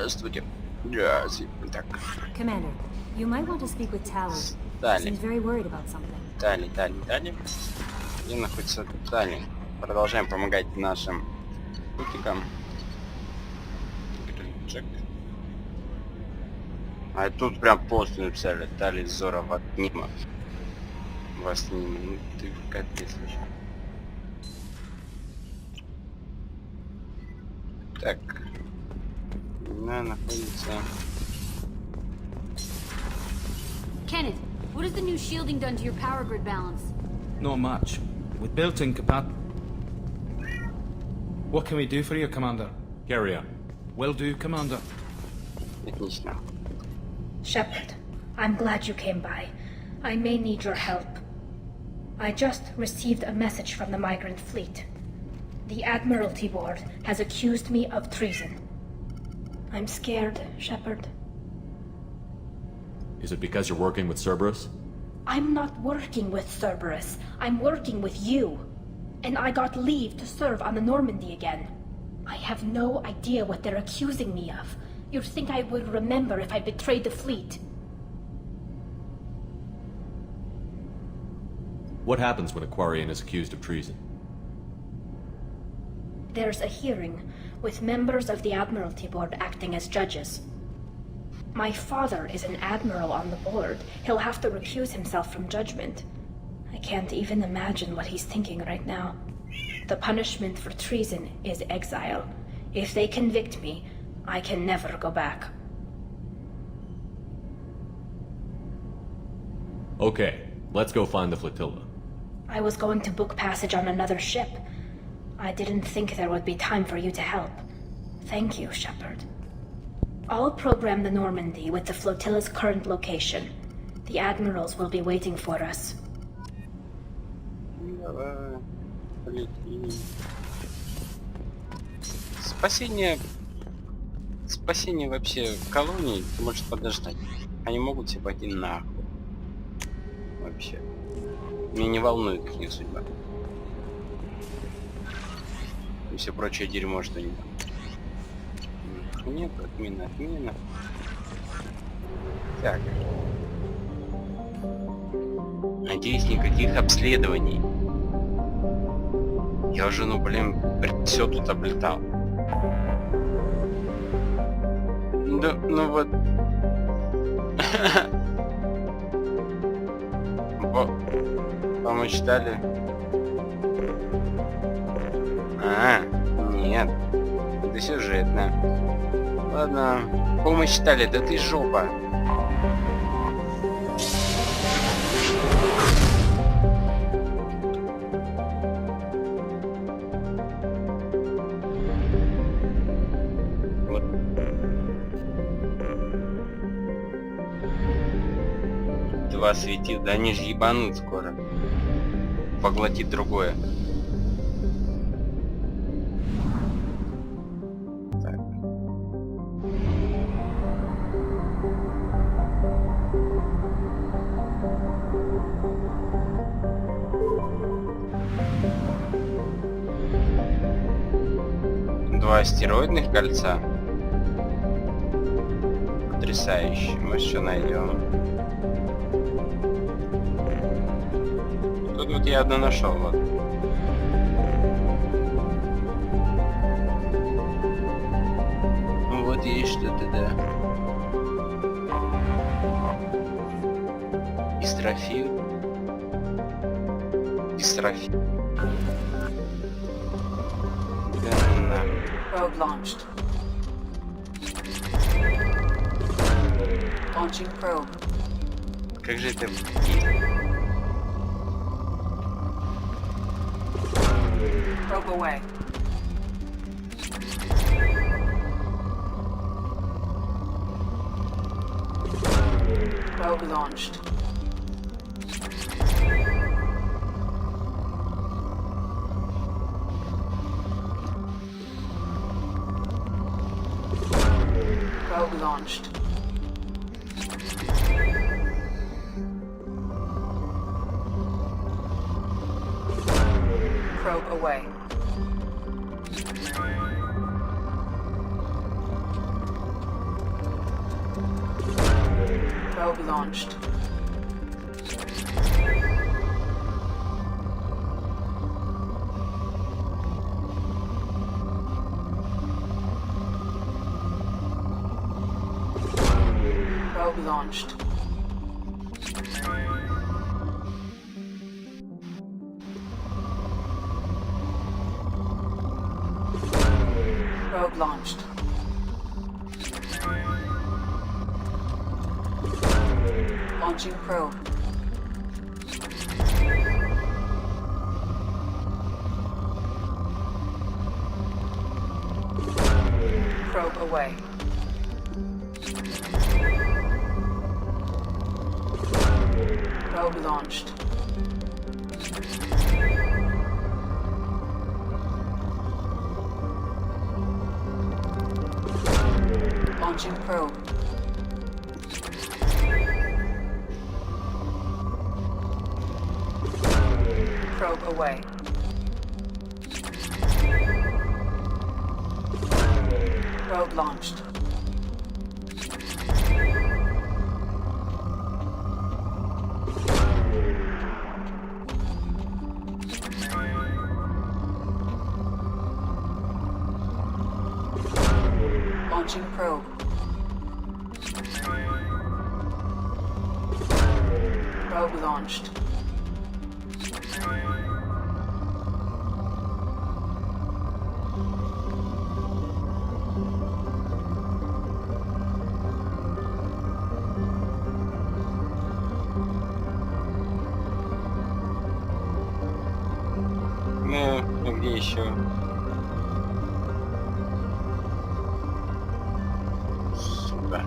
Здравствуйте. Здравствуйте. Так. Commander, you might want to speak with Tally. Далее. She's very worried about something. Далее. Где находится Тали? Продолжаем помогать нашим путникам. Чек. А тут прям просто написали: Тали Зоров отнима. Вас не... Ну, ты капец вообще. Так. Она находится... Kenneth, what has the new shielding done to your power grid balance? Not much. With built-in capacity... What can we do for you, Commander? Carry on. Will do, Commander. Отлично. Shepard, I'm glad you came by. I may need your help. I just received a message from the migrant fleet. The Admiralty Board has accused me of treason. I'm scared, Shepard. Is it because you're working with Cerberus? I'm not working with Cerberus. I'm working with you. And I got leave to serve on the Normandy again. I have no idea what they're accusing me of. You'd think I would remember if I betrayed the fleet. What happens when a Quarian is accused of treason? There's a hearing, with members of the Admiralty Board acting as judges. My father is an admiral on the board. He'll have to recuse himself from judgment. I can't even imagine what he's thinking right now. The punishment for treason is exile. If they convict me, I can never go back. Okay, let's go find the flotilla. I was going to book passage on another ship. I didn't think there would be time for you to help. Thank you, Shepard. I'll program the Normandy with the flotilla's current location. The admirals will be waiting for us. Давай, полетим. Спасение вообще колонии может подождать. Они могут все пойти нахуй. Вообще. Меня не волнует их судьба. И все прочее дерьмо, что не... Нет, отмена. Так. Надеюсь, никаких обследований. Я уже, все тут облетал. Да, ну вот. Помочтали. Нет. Это сюжетно. Ладно. Помочтали, да ты жопа. Вот. Два светил, да они же ебанут скоро. Поглотит другое. Так. Два астероидных кольца. Потрясающе. Мы еще найдем. Тут вот я одно нашел, вот. Ну вот есть что-то, да. Истрофил. Да, Probe launched. Launching probe. как же это... Probe away. Probe launched. Probe launched. Probe away. Probe launched. Probe launched. Probe launched. Launching probe. Probe away. Probe launched. Launching probe. Probe away. Probe launched. Launching probe. Probe launched. Ну, где еще? Сука.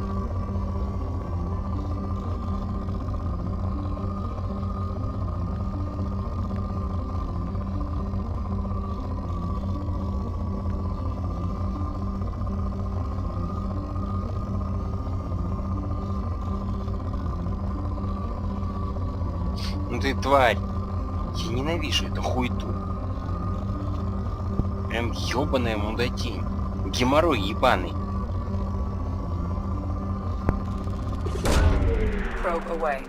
Ну ты тварь. Я ненавижу эту хуйту. Прям ёбаная мудатень. Геморрой ебаный. Probe away.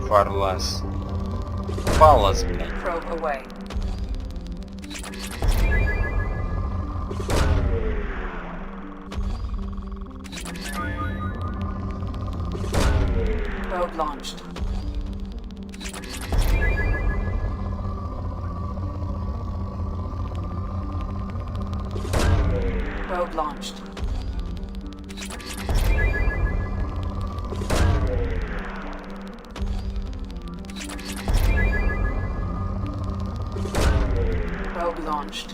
Фарлас. Фаллас, блядь. Probe away. Probe launched. Probe launched. Probe launched.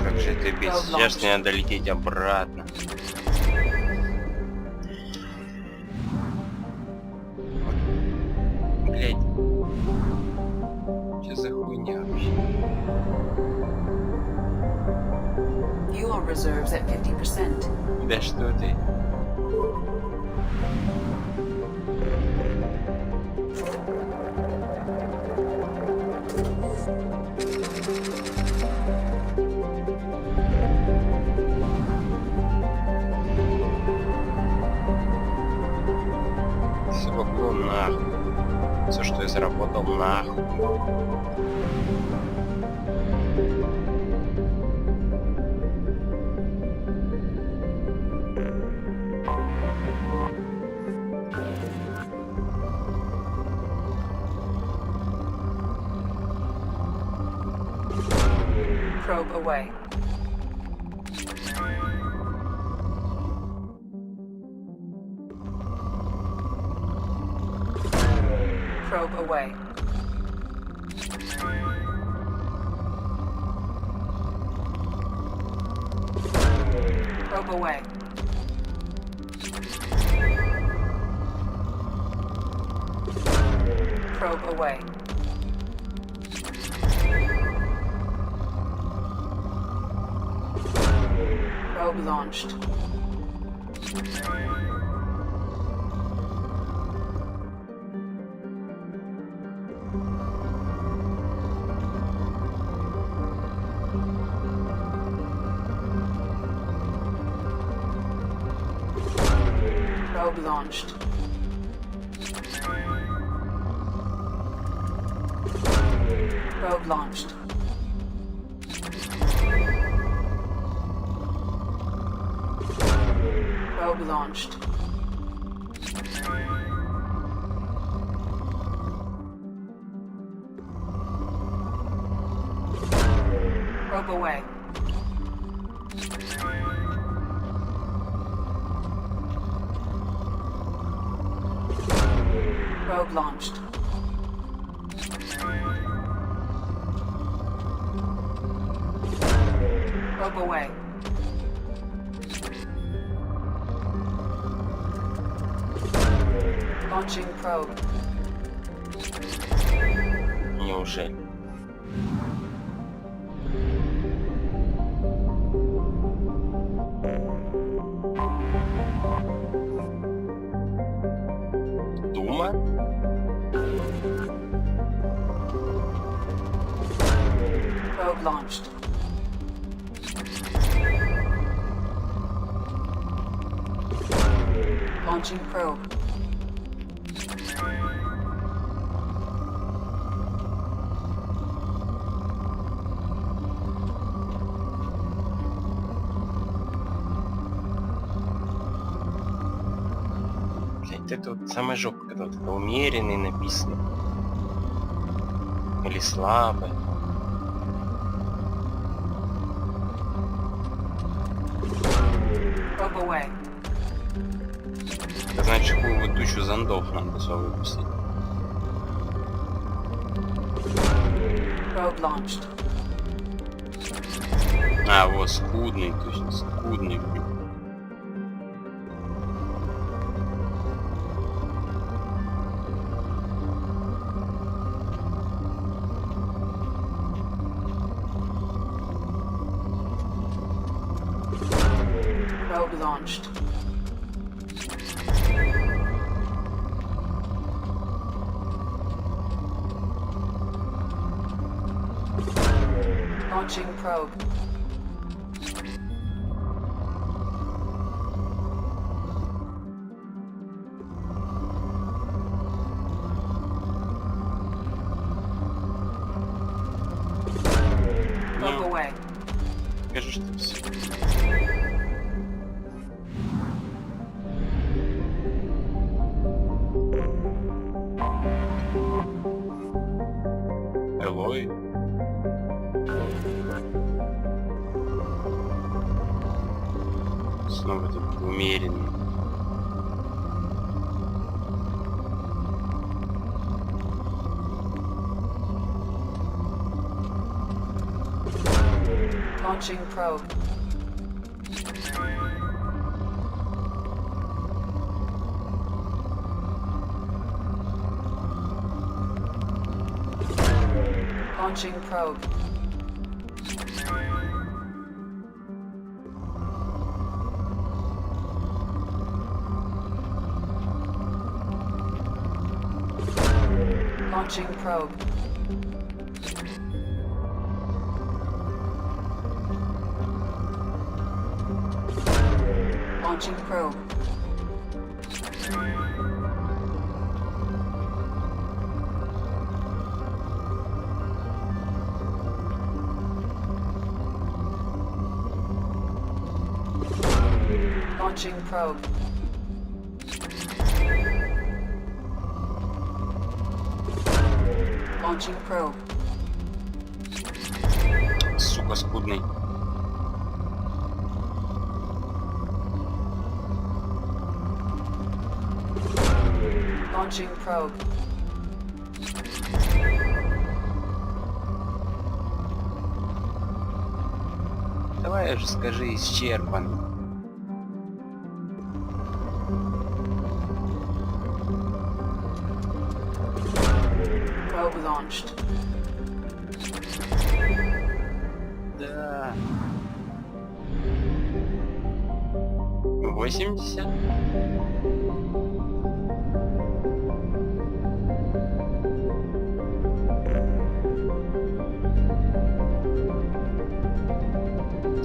Как же это бесит. Сейчас мне надо лететь обратно. Блять. Что за хуйня вообще? Fuel reserves at 50%. Да что ты? Все бабло нахуй. Все, что я заработал, нахуй. Probe away. Probe away. Probe away. Probe away. Probe launched. Probe launched. Probe launched. Probe launched. Probe away. Probe launched. Probe away. Launching probe. Неужели? Дума? Probe launched. Launching probe. Блять, это вот самая жопа, когда вот это умеренный написано. Или слабый. Probe away. Это значит, какую тучу зондов надо все выпустить. Probe launched. А, вот, скудный, точно, скудный. Probe launched. Launching probe. Probe away. Скажи, что все. Элой. Снова тут умеренный. Launching probe. Launching probe. Launching probe. Launching probe. Launching probe. Launching probe. Сука, скудный. Launching probe. Давай же скажи исчерпан. Probe launched. Да. 80.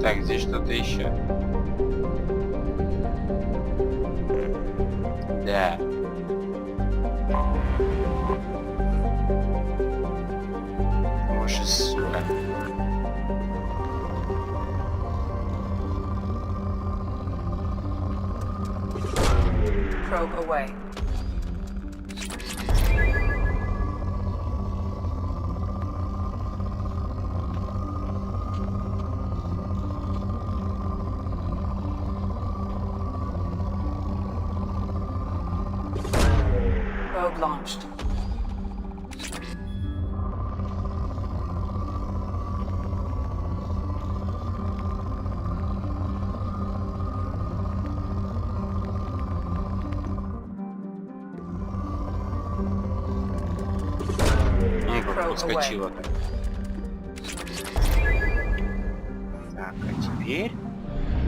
Так, здесь что-то еще. Да. Боже, сука. Probe away. Probe launched. Ну, как подскочила так. Так, а теперь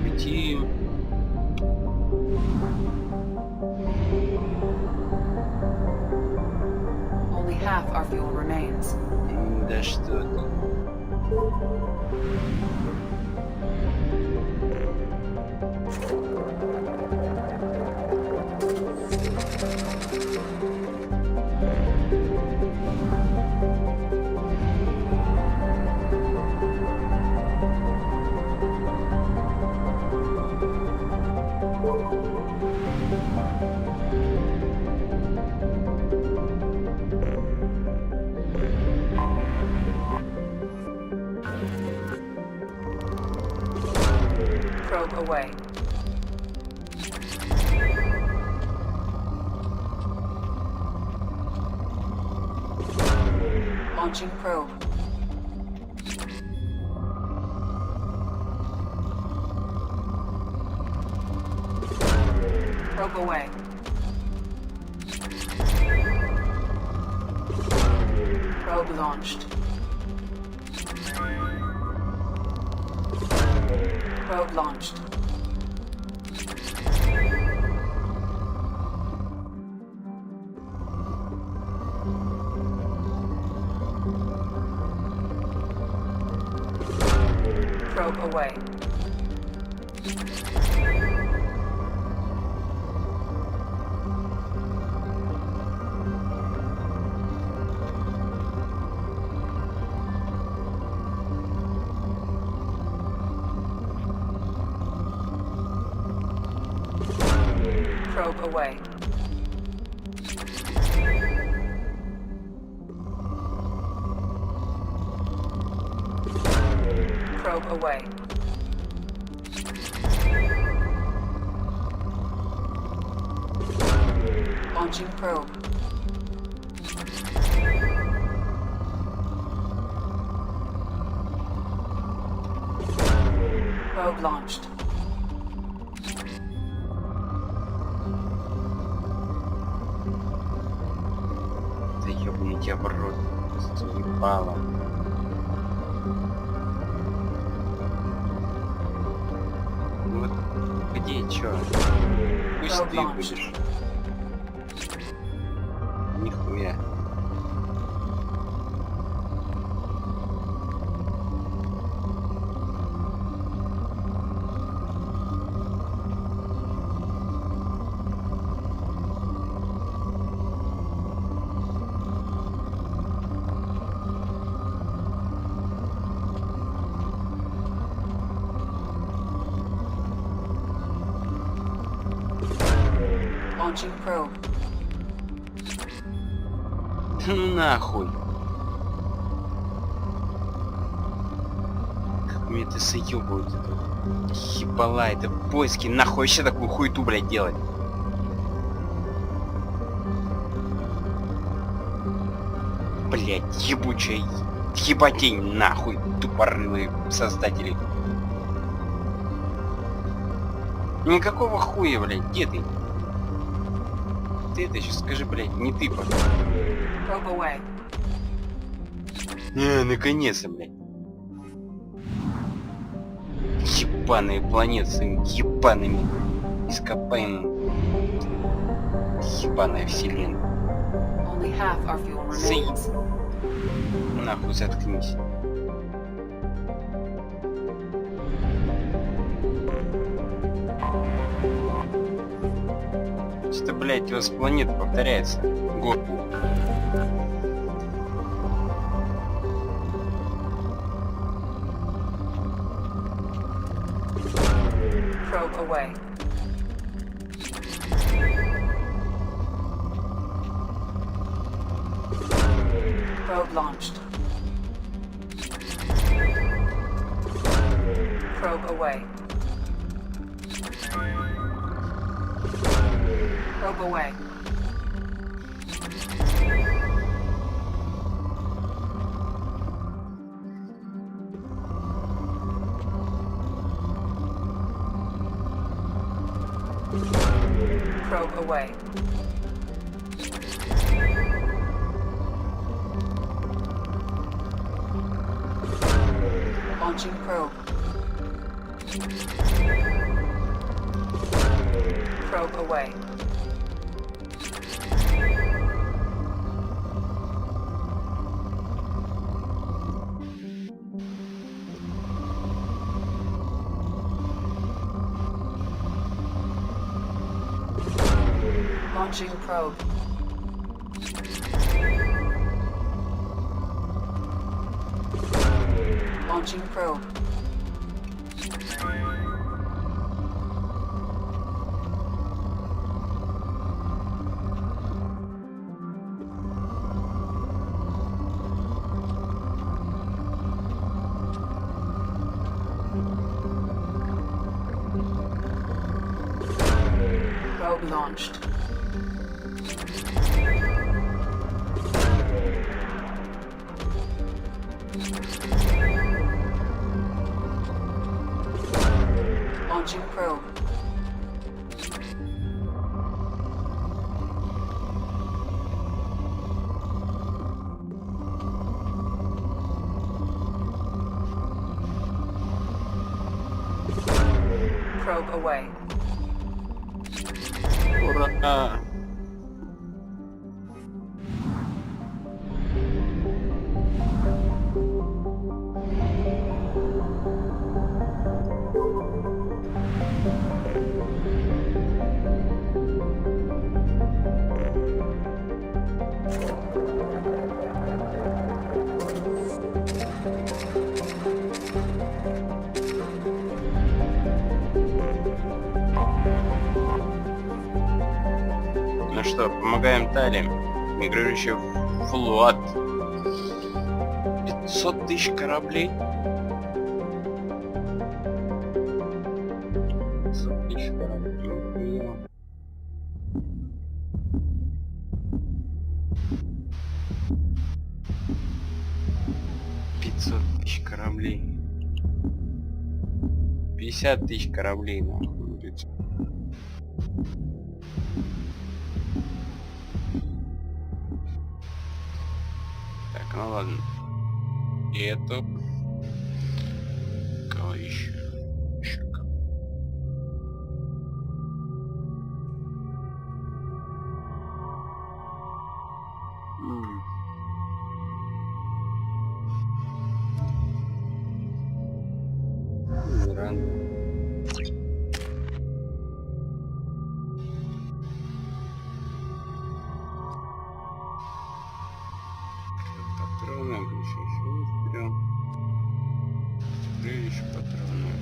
летим. Only half our fuel remains. Да что ты. Probe away. Launching probe. Probe away. Probe launched. Probe launched. Probe away. Probe away. Probe away. Launching probe. Probe launched. Да ёбаный тебя в рот. Заебало. Ну вот где, чё? Пусть ты будешь. Нихуя. Launching probe. Да ну нахуй. Как мне это заебывает это. Ебала, это поиски. Нахуй вообще такую хуету, блядь, делать. Блядь, ебучая ебатень, нахуй, тупорылые создатели. Никакого хуя, блядь, где ты? Ты это сейчас скажи, блядь, не ты, пожалуйста. Probe away. Наконец-то, блядь. Ебаные планеты с ебаными ископаемым. Ебаная вселенная. Only half our fuel remains. Нахуй заткнись. Что, блядь, у вас планета повторяется? Горку. Probe away. Probe launched. Probe away. Probe away. Probe away. Launching probe. Probe away. Launching probe. Launching probe. Probe launched. Launching probe. Probe away. Ура! Ну что, помогаем Тали, мигрирующий флот. 500 тысяч кораблей. 500 тысяч кораблей. 500 тысяч кораблей. 50 тысяч кораблей, нахуй. Так, ну ладно. И это... Кого еще? Еще кого? Рано. Патроны, еще берем. Еще патроны.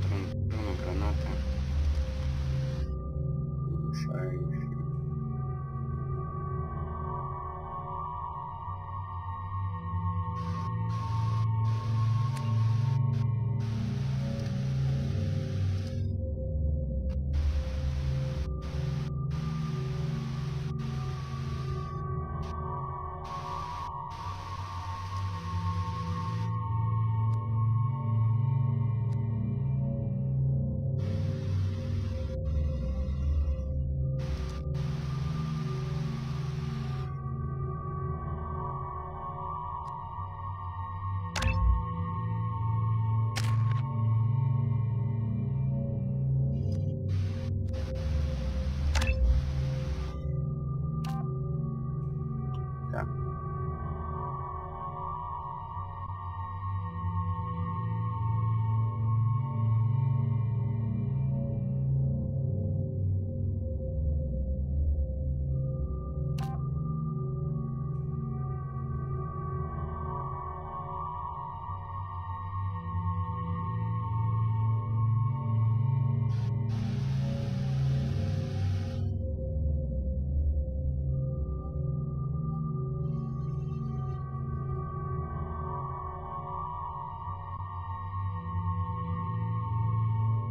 Патроны, гранаты. Улучшающие. Да.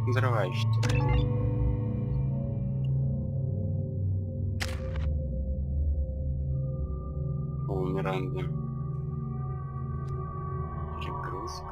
Взрывающийся. О, Миранды. Перегрузка.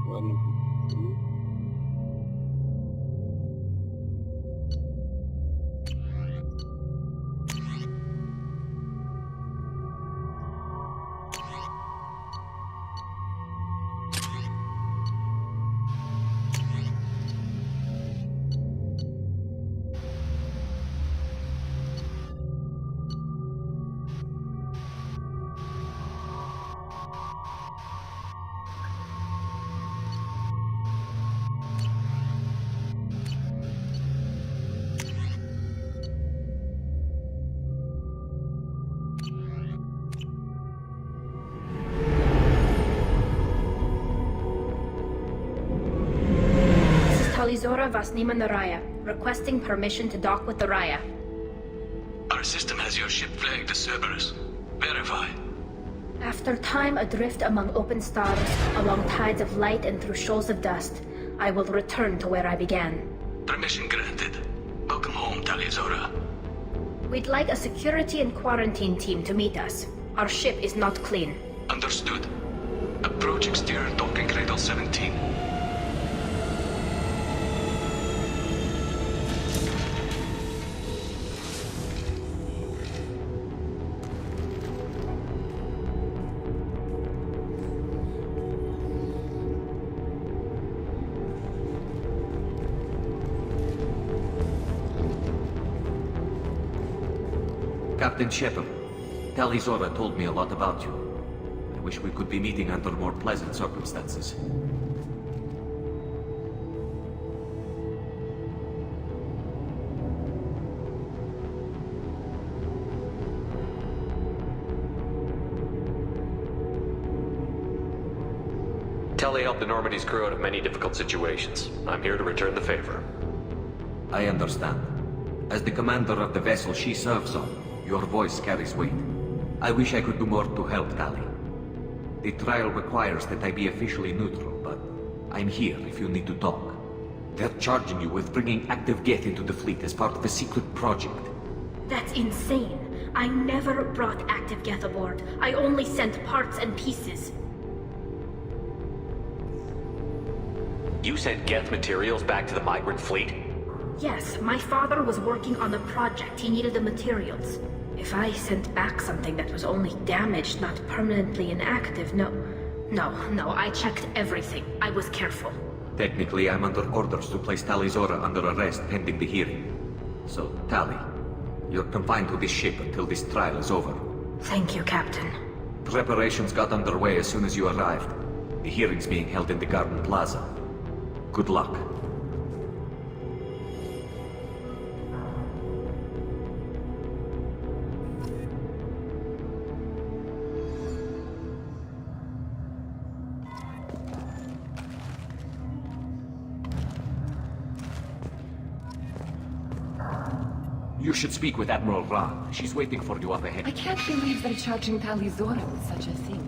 Ладно. Talizora Vasnima Naraya, requesting permission to dock with the Raya. Our system has your ship flagged as Cerberus. Verify. After time adrift among open stars, along tides of light and through shoals of dust, I will return to where I began. Permission granted. Welcome home, Talizora. We'd like a security and quarantine team to meet us. Our ship is not clean. Understood. Approach exterior docking cradle 17. Captain Shepard, Talizora told me a lot about you. I wish we could be meeting under more pleasant circumstances. Tally helped the Normandy's crew out of many difficult situations. I'm here to return the favor. I understand. As the commander of the vessel she serves on, your voice carries weight. I wish I could do more to help Tally. The trial requires that I be officially neutral, but I'm here if you need to talk. They're charging you with bringing active Geth into the fleet as part of a secret project. That's insane. I never brought active Geth aboard. I only sent parts and pieces. You sent Geth materials back to the migrant fleet? Yes, my father was working on a project. He needed the materials. If I sent back something that was only damaged, not permanently inactive, no, I checked everything. I was careful. Technically, I'm under orders to place Talizora under arrest pending the hearing. So, Tally, you're confined to this ship until this trial is over. Thank you, Captain. Preparations got underway as soon as you arrived. The hearing's being held in the Garden Plaza. Good luck. You should speak with Admiral Ra. She's waiting for you up ahead. I can't believe they're charging Tali Zora with such a thing.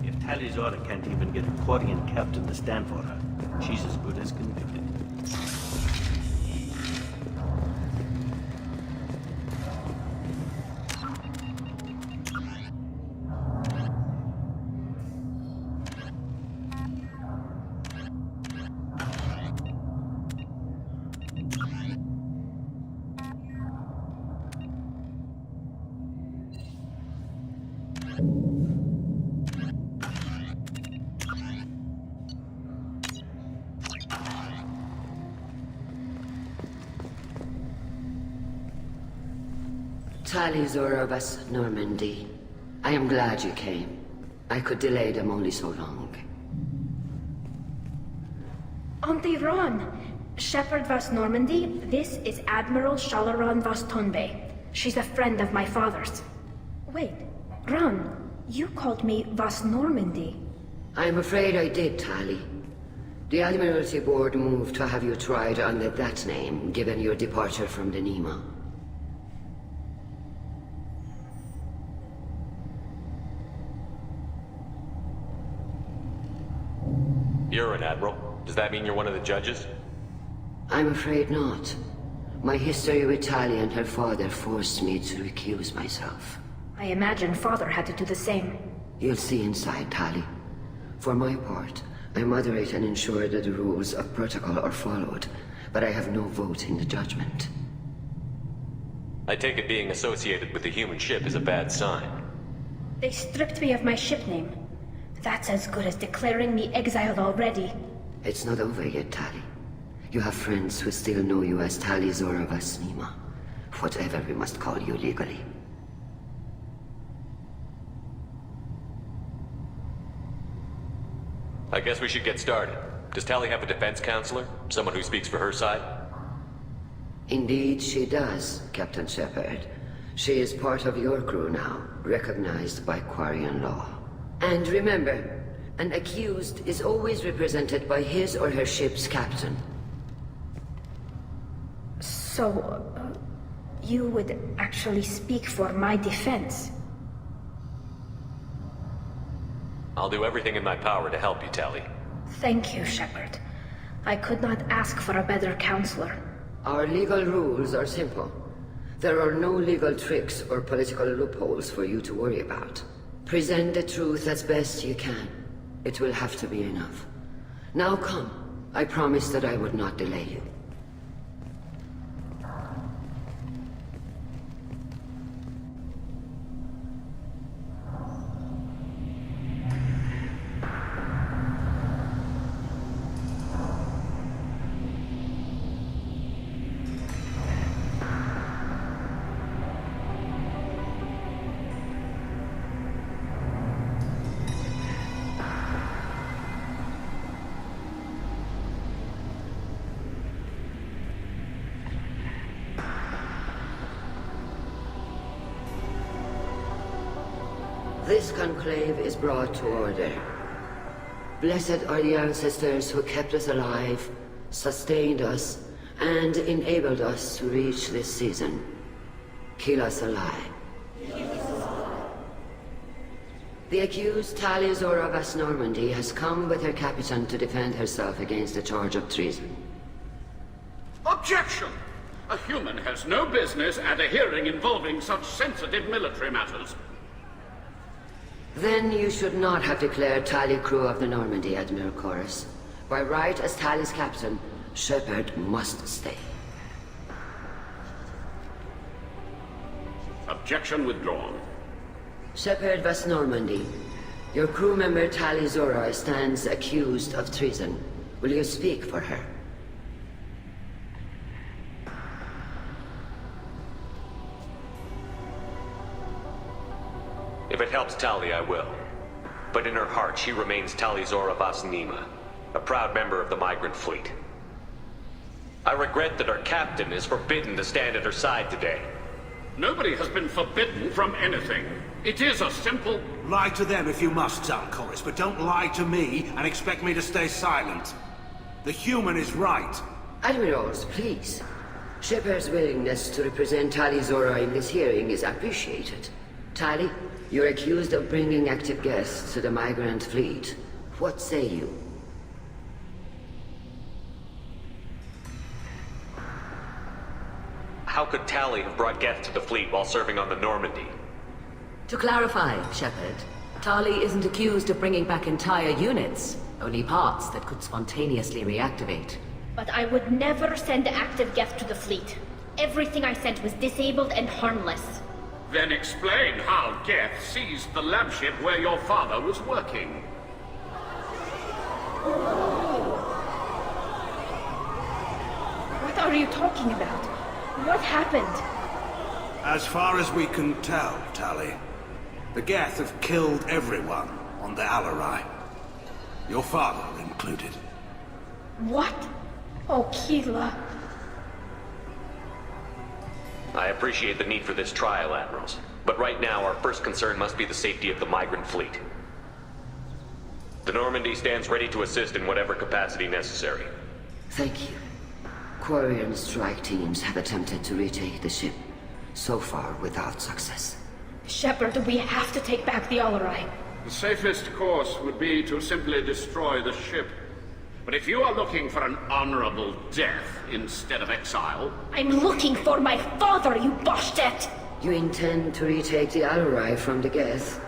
If Tali Zora can't even get a Quarian captain to stand for her, she's as good as convicted. Tali Zora of us, Normandy. I am glad you came. I could delay them only so long. Auntie Ron! Shepard Vas Normandy, this is Admiral Shalaran Vas Tonbe. She's a friend of my father's. Wait, Ron, you called me Vas Normandy. I'm afraid I did, Tali. The Admiralty Board moved to have you tried under that name, given your departure from the Nima. You're an admiral. Does that mean you're one of the judges? I'm afraid not. My history with Tali and her father forced me to recuse myself. I imagine father had to do the same. You'll see inside, Tali. For my part, I moderate and ensure that the rules of protocol are followed, but I have no vote in the judgment. I take it being associated with the human ship is a bad sign. They stripped me of my ship name. That's as good as declaring me exiled already. It's not over yet, Tali. You have friends who still know you as Tali Zora Vas Nima. Whatever we must call you legally. I guess we should get started. Does Tali have a defense counselor? Someone who speaks for her side? Indeed, she does, Captain Shepard. She is part of your crew now, recognized by Quarian law. And remember, an accused is always represented by his or her ship's captain. So, you would actually speak for my defense? I'll do everything in my power to help you, Tali. Thank you, Shepard. I could not ask for a better counselor. Our legal rules are simple. There are no legal tricks or political loopholes for you to worry about. Present the truth as best you can. It will have to be enough. Now come. I promised that I would not delay you. This conclave is brought to order. Blessed are the ancestors who kept us alive, sustained us, and enabled us to reach this season. Kill us alive. The accused Tali Zora Vas Normandy has come with her captain to defend herself against the charge of treason. Objection! A human has no business at a hearing involving such sensitive military matters. Then you should not have declared Tali crew of the Normandy, Admiral Chorus. By right as Tali's captain, Shepard must stay. Objection withdrawn. Shepard Vas Normandy, your crew member Tali Zora stands accused of treason. Will you speak for her? If it helps Tali, I will. But in her heart, she remains Tali Zora Vas Nima, a proud member of the migrant fleet. I regret that our captain is forbidden to stand at her side today. Nobody has been forbidden from anything. It is a simple... Lie to them if you must, Chorus, but don't lie to me and expect me to stay silent. The human is right. Admirals, please. Shepard's willingness to represent Tali Zora in this hearing is appreciated. Tali, you're accused of bringing active guests to the migrant fleet. What say you? How could Tali have brought Geth to the fleet while serving on the Normandy? To clarify, Shepard, Tali isn't accused of bringing back entire units, only parts that could spontaneously reactivate. But I would never send active Geth to the fleet. Everything I sent was disabled and harmless. Then explain how Geth seized the lab ship where your father was working. What are you talking about? What happened? As far as we can tell, Tali, the Geth have killed everyone on the Alarai. Your father included. What? Oh, Keela. I appreciate the need for this trial, Admirals. But right now, our first concern must be the safety of the migrant fleet. The Normandy stands ready to assist in whatever capacity necessary. Thank you. Quarry and strike teams have attempted to retake the ship, so far without success. Shepard, we have to take back the Alarai. The safest course would be to simply destroy the ship. But if you are looking for an honorable death instead of exile... I'm looking for my father, you bastet! You intend to retake the Alarai from the Geth?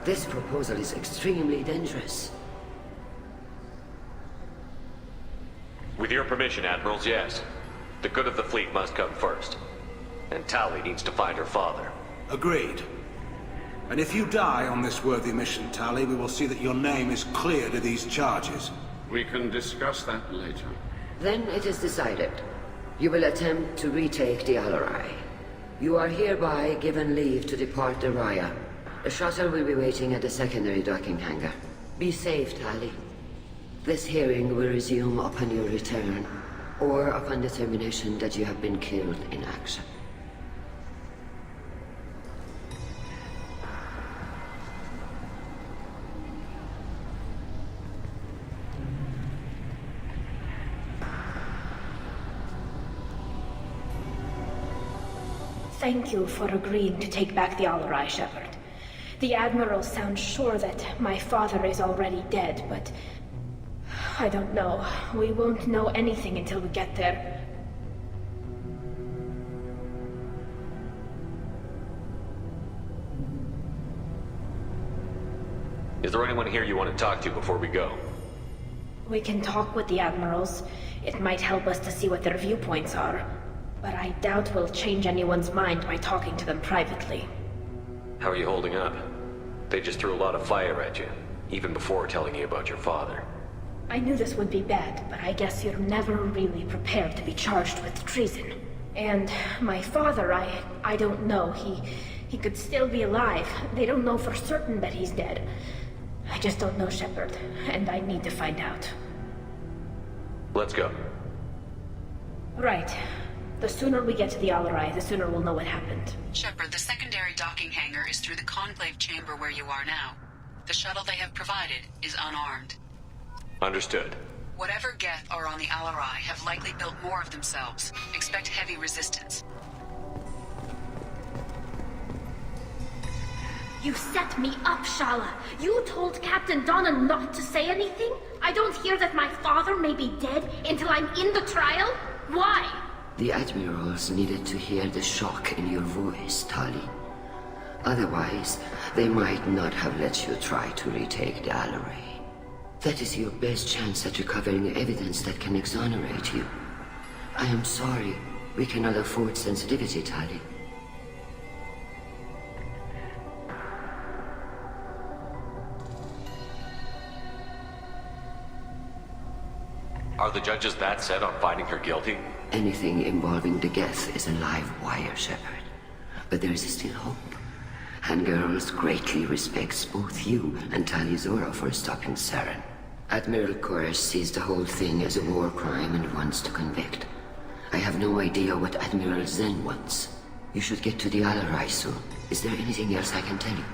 This proposal is extremely dangerous. With your permission, Admirals, yes. The good of the fleet must come first. And Tali needs to find her father. Agreed. And if you die on this worthy mission, Tali, we will see that your name is cleared of these charges. We can discuss that later. Then it is decided. You will attempt to retake the Alarai. You are hereby given leave to depart the Raya. A shuttle will be waiting at the secondary docking hangar. Be safe, Tali. This hearing will resume upon your return, or upon determination that you have been killed in action. Thank you for agreeing to take back the Alarai, Shepard. The Admiral sounds sure that my father is already dead, but... I don't know. We won't know anything until we get there. Is there anyone here you want to talk to before we go? We can talk with the Admirals. It might help us to see what their viewpoints are. But I doubt we'll change anyone's mind by talking to them privately. How are you holding up? They just threw a lot of fire at you, even before telling you about your father. I knew this would be bad, but I guess you're never really prepared to be charged with treason. And my father, I don't know. He could still be alive. They don't know for certain that he's dead. I just don't know, Shepard, and I need to find out. Let's go. Right. The sooner we get to the Alarai, the sooner we'll know what happened. Shepard, the secondary docking hangar is through the conclave chamber where you are now. The shuttle they have provided is unarmed. Understood. Whatever Geth are on the Alarai have likely built more of themselves. Expect heavy resistance. You set me up, Shala. You told Captain Donna not to say anything? I don't hear that my father may be dead until I'm in the trial? Why? The Admirals needed to hear the shock in your voice, Tali. Otherwise, they might not have let you try to retake the Alarai. That is your best chance at recovering evidence that can exonerate you. I am sorry. We cannot afford sensitivity, Tali. Are the judges that set on finding her guilty? Anything involving the Geth is a live wire, Shepard. But there is still hope. And girls greatly respects both you and Tali Zora for stopping Saren. Admiral Koresh sees the whole thing as a war crime and wants to convict. I have no idea what Admiral Zen wants. You should get to the Alarai soon. Is there anything else I can tell you?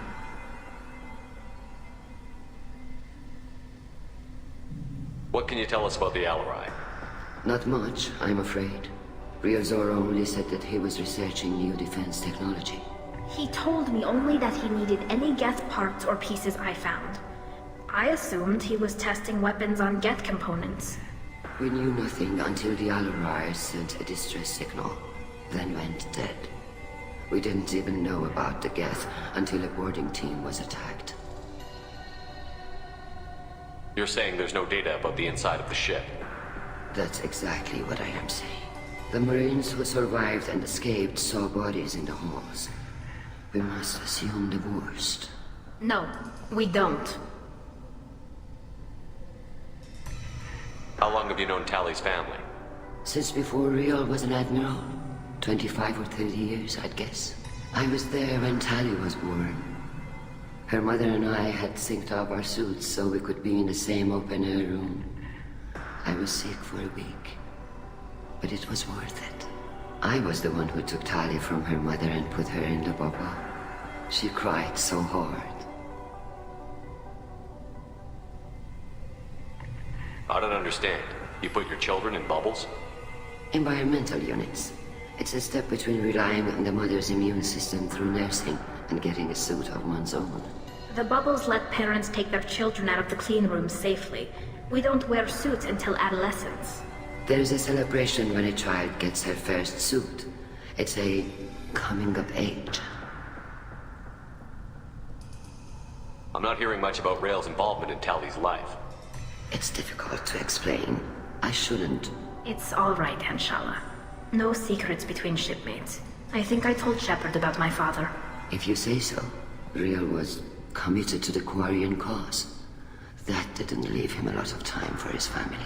What can you tell us about the Alarai? Not much, I'm afraid. Ryozora only said that he was researching new defense technology. He told me only that he needed any Geth parts or pieces I found. I assumed he was testing weapons on Geth components. We knew nothing until the Alarai sent a distress signal, then went dead. We didn't even know about the Geth until a boarding team was attacked. You're saying there's no data about the inside of the ship? That's exactly what I am saying. The Marines who survived and escaped saw bodies in the halls. We must assume the worst. No, we don't. How long have you known Tally's family? Since before Riel was an admiral. 25 or 30 years, I'd guess. I was there when Tally was born. Her mother and I had synced up our suits so we could be in the same open-air room. I was sick for a week, but it was worth it. I was the one who took Tally from her mother and put her in the bubble. She cried so hard. I don't understand. You put your children in bubbles? Environmental units. It's a step between relying on the mother's immune system through nursing and getting a suit of one's own. The bubbles let parents take their children out of the clean rooms safely. We don't wear suits until adolescence. There's a celebration when a child gets her first suit. It's a coming of age. I'm not hearing much about Rail's involvement in Tally's life. It's difficult to explain. I shouldn't. It's all right, Anshala. No secrets between shipmates. I think I told Shepard about my father. If you say so. Riel was committed to the Quarian cause. That didn't leave him a lot of time for his family.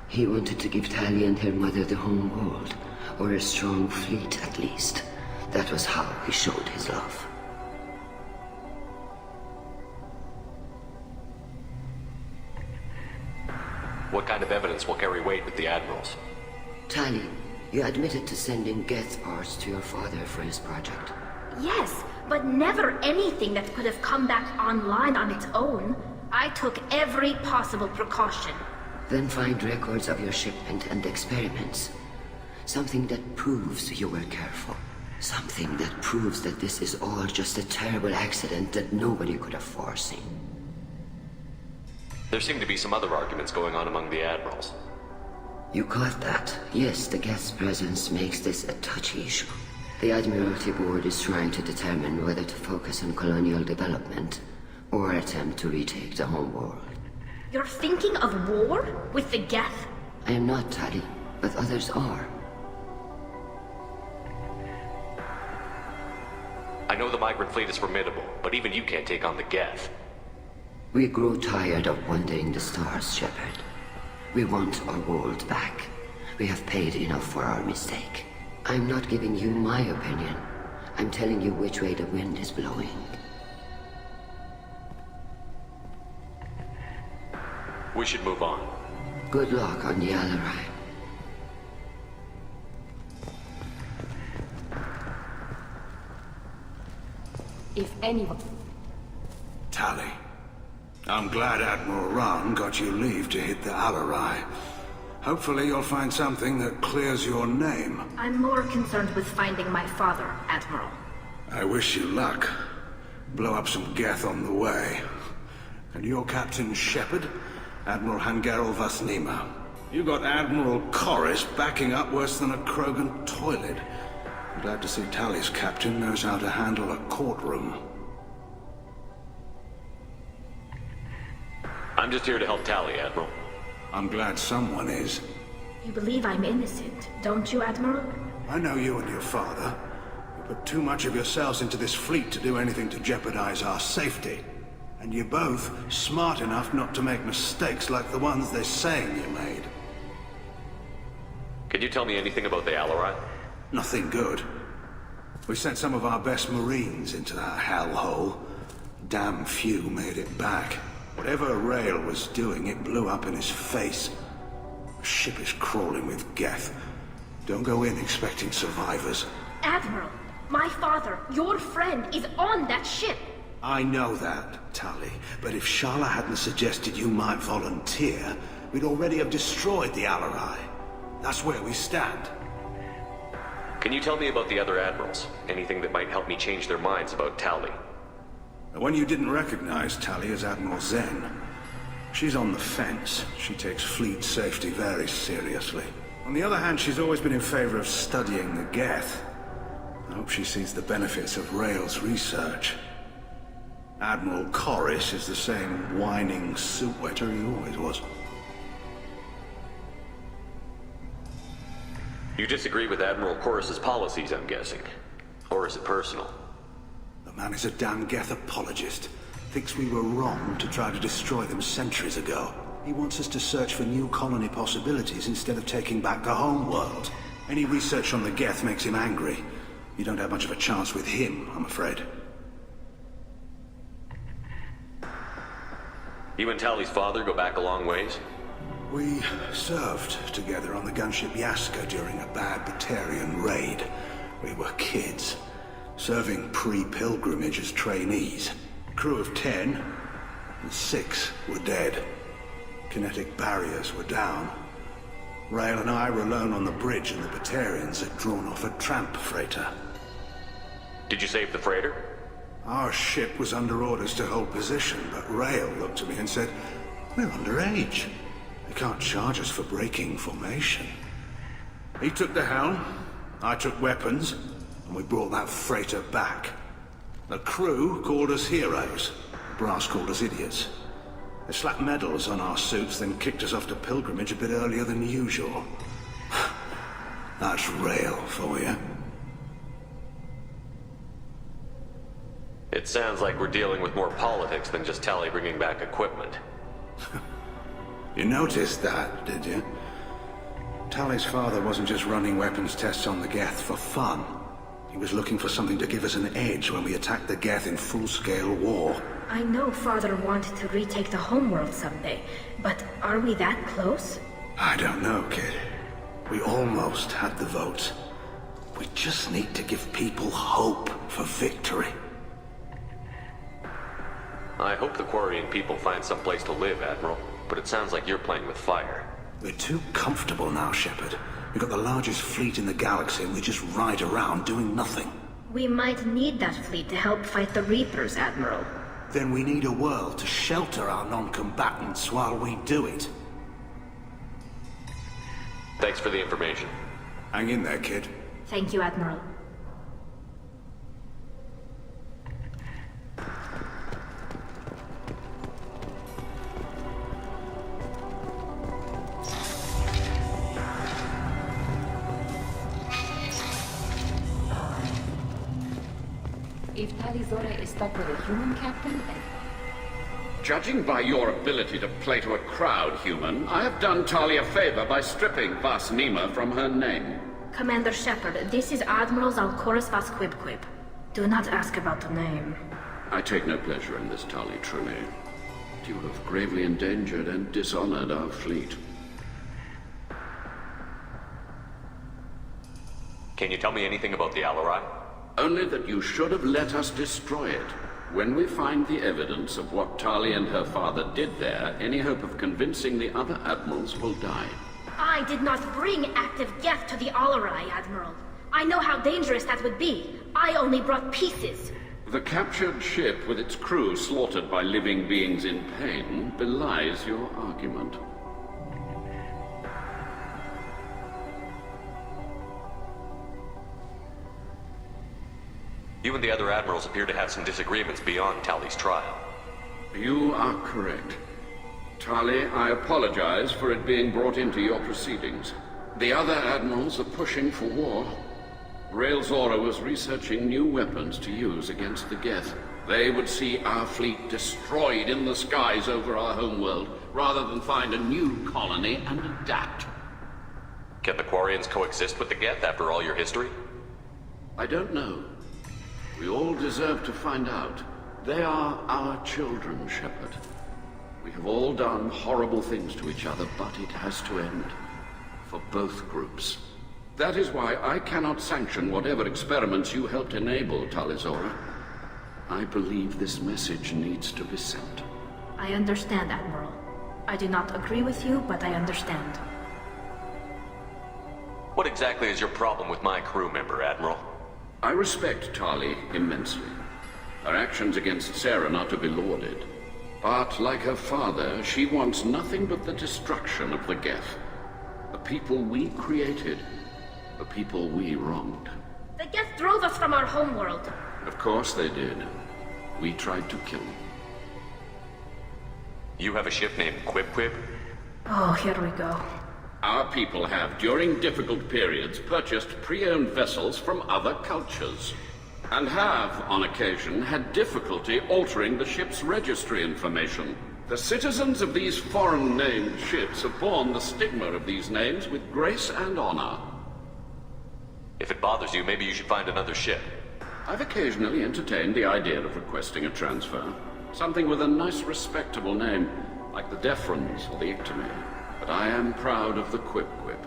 He wanted to give Tally and her mother the home world, or a strong fleet at least. That was how he showed his love. What kind of evidence will carry weight with the admirals? Tally, you admitted to sending Geth parts to your father for his project. Yes, but never anything that could have come back online on its own. I took every possible precaution. Then find records of your shipment and experiments. Something that proves you were careful. Something that proves that this is all just a terrible accident that nobody could have foreseen. There seem to be some other arguments going on among the admirals. You caught that? Yes, the Geth's presence makes this a touchy issue. The Admiralty Board is trying to determine whether to focus on colonial development or attempt to retake the home world. You're thinking of war? With the Geth? I am not, Tally, but others are. I know the migrant fleet is formidable, but even you can't take on the Geth. We grow tired of wandering the stars, Shepard. We want our world back. We have paid enough for our mistake. I'm not giving you my opinion. I'm telling you which way the wind is blowing. We should move on. Good luck on the Alarai. If anyone... Tally. I'm glad Admiral Rahn got you leave to hit the Alarai. Hopefully you'll find something that clears your name. I'm more concerned with finding my father, Admiral. I wish you luck. Blow up some Geth on the way. And your Captain Shepard? Admiral Hangarel Vasnima. You got Admiral Corris backing up worse than a Krogan toilet. I'm glad to see Tally's captain knows how to handle a courtroom. I'm just here to help Tally, Admiral. I'm glad someone is. You believe I'm innocent, don't you, Admiral? I know you and your father. You put too much of yourselves into this fleet to do anything to jeopardize our safety. And you're both smart enough not to make mistakes like the ones they're saying you made. Can you tell me anything about the Alarai? Nothing good. We sent some of our best Marines into that hellhole. Damn few made it back. Whatever Rail was doing, it blew up in his face. The ship is crawling with Geth. Don't go in expecting survivors. Admiral, my father, your friend, is on that ship. I know that, Tally, but if Shala hadn't suggested you might volunteer, we'd already have destroyed the Alarai. That's where we stand. Can you tell me about the other admirals? Anything that might help me change their minds about Tali? The one you didn't recognize, Tali, is Admiral Zen. She's on the fence. She takes fleet safety very seriously. On the other hand, she's always been in favor of studying the Geth. I hope she sees the benefits of Rail's research. Admiral Corris is the same whining suit wetter he always was. You disagree with Admiral Corris's policies, I'm guessing. Or is it personal? The man is a damn Geth apologist. Thinks we were wrong to try to destroy them centuries ago. He wants us to search for new colony possibilities instead of taking back the home world. Any research on the Geth makes him angry. You don't have much of a chance with him, I'm afraid. You and Tali's father go back a long ways? We served together on the gunship Yaska during a bad Batarian raid. We were kids, serving pre-pilgrimage as trainees. Crew of 10, and 6 were dead. Kinetic barriers were down. Rail and I were alone on the bridge, and the Batarians had drawn off a tramp freighter. Did you save the freighter? Our ship was under orders to hold position, but Rail looked at me and said, "We're underage. They can't charge us for breaking formation." He took the helm, I took weapons, and we brought that freighter back. The crew called us heroes. The brass called us idiots. They slapped medals on our suits, then kicked us off to pilgrimage a bit earlier than usual. That's Rail for you. It sounds like we're dealing with more politics than just Tali bringing back equipment. You noticed that, did you? Tali's father wasn't just running weapons tests on the Geth for fun. He was looking for something to give us an edge when we attacked the Geth in full-scale war. I know Father wanted to retake the homeworld someday, but are we that close? I don't know, kid. We almost had the votes. We just need to give people hope for victory. I hope the Quarian people find some place to live, Admiral, but it sounds like you're playing with fire. We're too comfortable now, Shepard. We've got the largest fleet in the galaxy and we just ride around doing nothing. We might need that fleet to help fight the Reapers, Admiral. Then we need a world to shelter our non-combatants while we do it. Thanks for the information. Hang in there, kid. Thank you, Admiral. If Tali Zora is stuck with a human captain, then... Judging by your ability to play to a crowd, human, I have done Tali a favor by stripping Vas Nima from her name. Commander Shepard, this is Admiral Zalkoris Vas Quibquib. Do not ask about the name. I take no pleasure in this, Tali, truly. You have gravely endangered and dishonored our fleet. Can you tell me anything about the Alarai? Only that you should have let us destroy it. When we find the evidence of what Tali and her father did there, any hope of convincing the other admirals will die. I did not bring active Geth to the Alarai, Admiral. I know how dangerous that would be. I only brought pieces. The captured ship with its crew slaughtered by living beings in pain belies your argument. You and the other admirals appear to have some disagreements beyond Tali's trial. You are correct. Tali, I apologize for it being brought into your proceedings. The other admirals are pushing for war. Rail Zora was researching new weapons to use against the Geth. They would see our fleet destroyed in the skies over our homeworld, rather than find a new colony and adapt. Can the Quarians coexist with the Geth after all your history? I don't know. We all deserve to find out. They are our children, Shepard. We have all done horrible things to each other, but it has to end. For both groups. That is why I cannot sanction whatever experiments you helped enable, Tali Zora. I believe this message needs to be sent. I understand, Admiral. I do not agree with you, but I understand. What exactly is your problem with my crew member, Admiral? I respect Tali immensely. Her actions against Sarah are to be lauded. But like her father, she wants nothing but the destruction of the Geth. The people we created. The people we wronged. The Geth drove us from our homeworld. Of course they did. We tried to kill them. You have a ship named Quip Quip? Oh, here we go. Our people have, during difficult periods, purchased pre-owned vessels from other cultures. And have, on occasion, had difficulty altering the ship's registry information. The citizens of these foreign-named ships have borne the stigma of these names with grace and honor. If it bothers you, maybe you should find another ship. I've occasionally entertained the idea of requesting a transfer. Something with a nice, respectable name, like the Defrons or the Ictomy. But I am proud of the Quip Quip,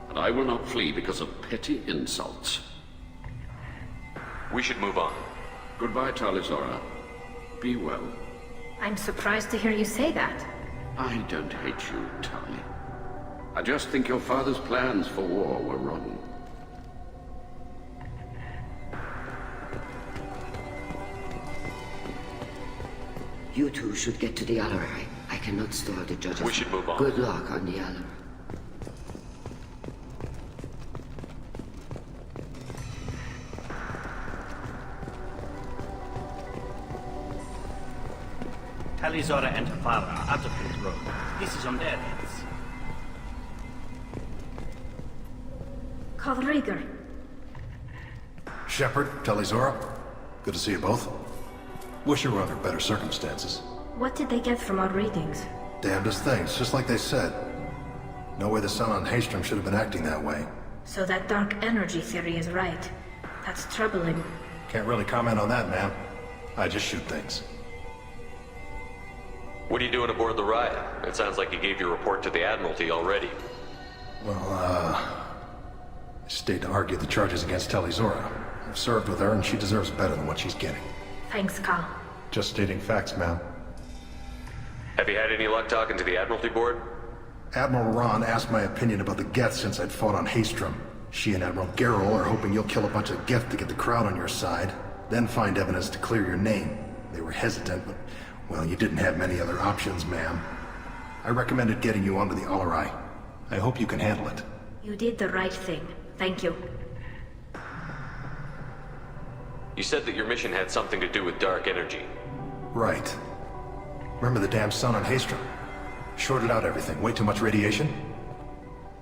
and I will not flee because of petty insults. We should move on. Goodbye, Talizora. Be well. I'm surprised to hear you say that. I don't hate you, Tali. I just think your father's plans for war were wrong. You two should get to the Allery. I cannot store the judges. We should move on. Good luck on the Allery. Talizora and her father are out of control. This is on their heads. Kalrieger. Shepard, Talizora, good to see you both. Wish you were under better circumstances. What did they get from our readings? Damnedest things, just like they said. No way the sun on Haystrom should have been acting that way. So that dark energy theory is right. That's troubling. Can't really comment on that, ma'am. I just shoot things. What are you doing aboard the riot? It sounds like you gave your report to the Admiralty already. Well, I stayed to argue the charges against Talizora. I've served with her, and she deserves better than what she's getting. Thanks, Cal. Just stating facts, ma'am. Have you had any luck talking to the Admiralty board? Admiral Ron asked my opinion about the Geth since I'd fought on Haystrom. She and Admiral Garrel are hoping you'll kill a bunch of Geth to get the crowd on your side, then find evidence to clear your name. They were hesitant, but, well, you didn't have many other options, ma'am. I recommended getting you onto the Allerai. I hope you can handle it. You did the right thing. Thank you. You said that your mission had something to do with dark energy. Right. Remember the damn sun on Haystrom? Shorted out everything. Way too much radiation?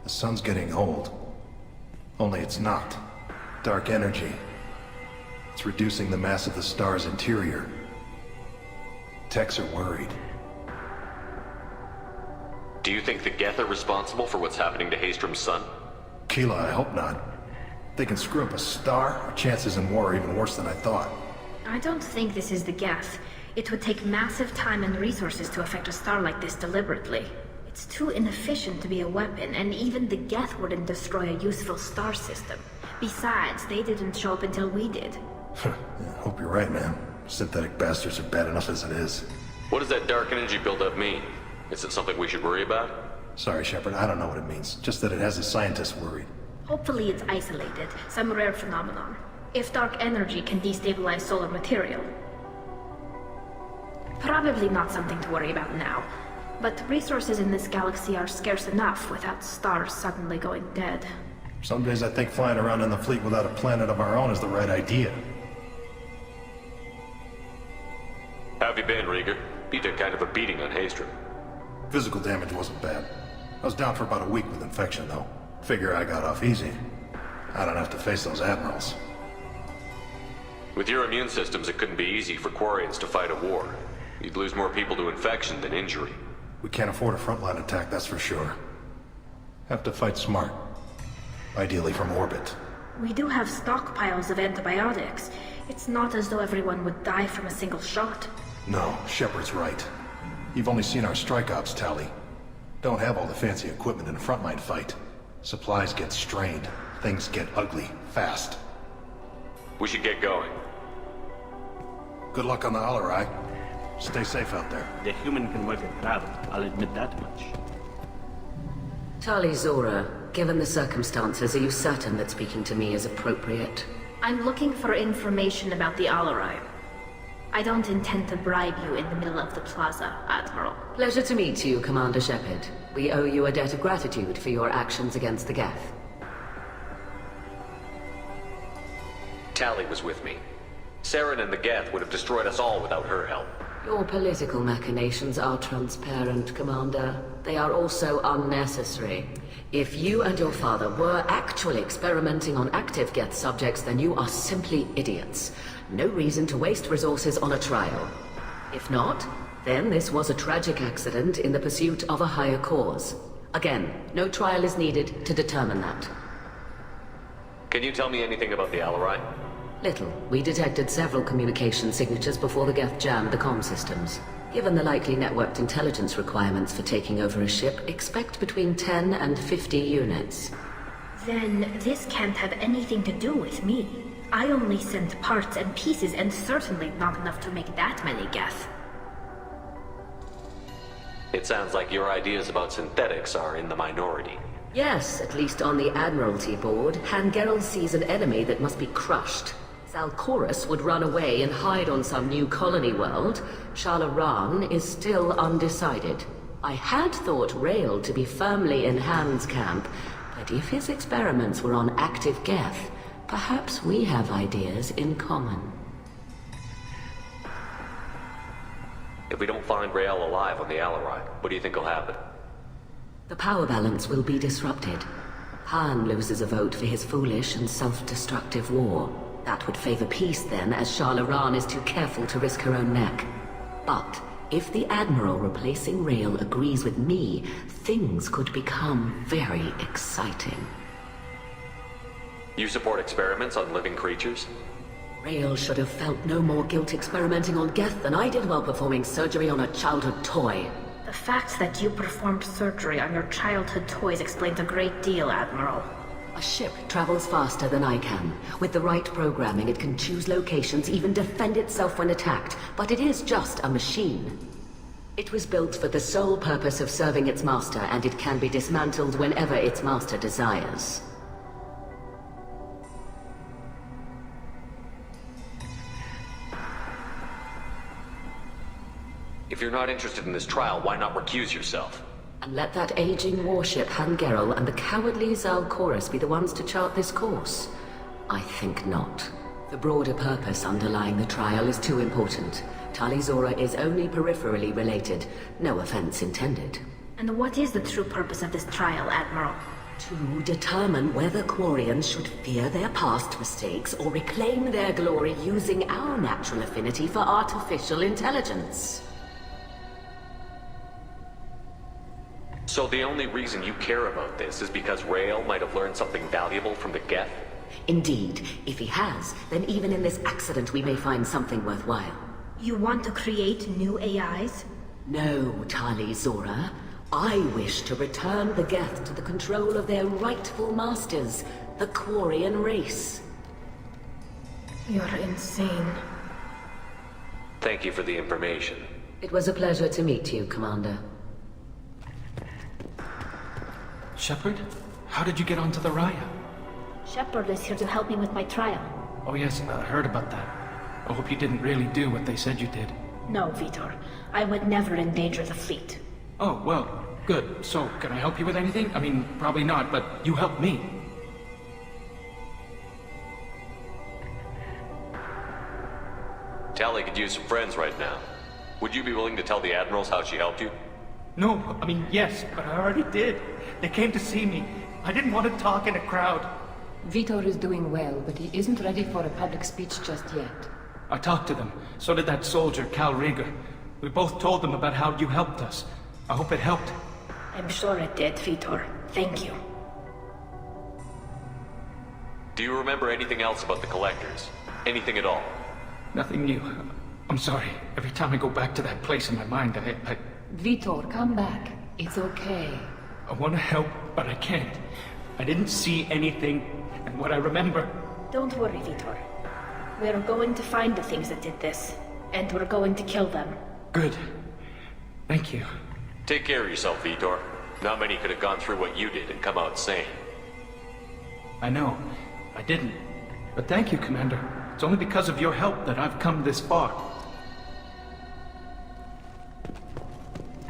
The sun's getting old. Only it's not. Dark energy. It's reducing the mass of the star's interior. Techs are worried. Do you think the Geth are responsible for what's happening to Haystrom's sun? Keela, I hope not. If they can screw up a star, our chances in war are even worse than I thought. I don't think this is the Geth. It would take massive time and resources to affect a star like this deliberately. It's too inefficient to be a weapon, and even the Geth wouldn't destroy a useful star system. Besides, they didn't show up until we did. I hope you're right, man. Synthetic bastards are bad enough as it is. What does that dark energy buildup mean? Is it something we should worry about? Sorry, Shepard, I don't know what it means. Just that it has the scientists worried. Hopefully it's isolated, some rare phenomenon. If dark energy can destabilize solar material. Probably not something to worry about now. But resources in this galaxy are scarce enough without stars suddenly going dead. Some days I think flying around in the fleet without a planet of our own is the right idea. How have you been, Rieger? You took kind of a beating on Haystrom. Physical damage wasn't bad. I was down for about a week with infection, though. Figure I got off easy. I don't have to face those admirals. With your immune systems, it couldn't be easy for Quarians to fight a war. You'd lose more people to infection than injury. We can't afford a frontline attack, that's for sure. Have to fight smart. Ideally from orbit. We do have stockpiles of antibiotics. It's not as though everyone would die from a single shot. No, Shepard's right. You've only seen our strike ops tally. Don't have all the fancy equipment in a frontline fight. Supplies get strained. Things get ugly, fast. We should get going. Good luck on the Allerai. Stay safe out there. The human can work in private, I'll admit that much. Talizora, given the circumstances, are you certain that speaking to me is appropriate? I'm looking for information about the Alarai. I don't intend to bribe you in the middle of the plaza, Admiral. Pleasure to meet you, Commander Shepard. We owe you a debt of gratitude for your actions against the Geth. Tali was with me. Saren and the Geth would have destroyed us all without her help. Your political machinations are transparent, Commander. They are also unnecessary. If you and your father were actually experimenting on active Geth subjects, then you are simply idiots. No reason to waste resources on a trial. If not, then this was a tragic accident in the pursuit of a higher cause. Again, no trial is needed to determine that. Can you tell me anything about the Alarai? Little. We detected several communication signatures before the Geth jammed the comm systems. Given the likely networked intelligence requirements for taking over a ship, expect between 10 and 50 units. Then this can't have anything to do with me. I only sent parts and pieces, and certainly not enough to make that many Geth. It sounds like your ideas about synthetics are in the minority. Yes, at least on the Admiralty board, Hangerel sees an enemy that must be crushed. Zalcorus would run away and hide on some new colony world. Shalaran is still undecided. I had thought Rael to be firmly in Han's camp, but if his experiments were on active Geth, perhaps we have ideas in common. If we don't find Rael alive on the Alarai, what do you think will happen? The power balance will be disrupted. Han loses a vote for his foolish and self-destructive war. That would favor peace then, as Shalaran is too careful to risk her own neck. But if the Admiral replacing Rael agrees with me, things could become very exciting. You support experiments on living creatures? Rael should have felt no more guilt experimenting on Geth than I did while performing surgery on a childhood toy. The fact that you performed surgery on your childhood toys explains a great deal, Admiral. A ship travels faster than I can. With the right programming, it can choose locations, even defend itself when attacked. But it is just a machine. It was built for the sole purpose of serving its master, and it can be dismantled whenever its master desires. If you're not interested in this trial, why not recuse yourself? And let that aging warship Hangerel and the cowardly Zalcorus be the ones to chart this course? I think not. The broader purpose underlying the trial is too important. Talizora is only peripherally related. No offense intended. And what is the true purpose of this trial, Admiral? To determine whether Quarians should fear their past mistakes or reclaim their glory using our natural affinity for artificial intelligence. So the only reason you care about this is because Rael might have learned something valuable from the Geth? Indeed. If he has, then even in this accident we may find something worthwhile. You want to create new AIs? No, Talizora. I wish to return the Geth to the control of their rightful masters, the Quarian race. You're insane. Thank you for the information. It was a pleasure to meet you, Commander. Shepard? How did you get onto the Raya? Shepard is here to help me with my trial. Oh yes, I heard about that. I hope you didn't really do what they said you did. No, Vitor. I would never endanger the fleet. Oh, well, good. So, can I help you with anything? I mean, probably not, but you helped me. Tali could use some friends right now. Would you be willing to tell the Admirals how she helped you? No, I mean, yes, but I already did. They came to see me. I didn't want to talk in a crowd. Vitor is doing well, but he isn't ready for a public speech just yet. I talked to them. So did that soldier, Cal Rieger. We both told them about how you helped us. I hope it helped. I'm sure it did, Vitor. Thank you. Do you remember anything else about the Collectors? Anything at all? Nothing new. I'm sorry. Every time I go back to that place in my mind, I Vitor, come back. It's okay. I want to help, but I can't. I didn't see anything, and what I remember... Don't worry, Vitor. We're going to find the things that did this, and we're going to kill them. Good. Thank you. Take care of yourself, Vitor. Not many could have gone through what you did and come out sane. I know. I didn't. But thank you, Commander. It's only because of your help that I've come this far.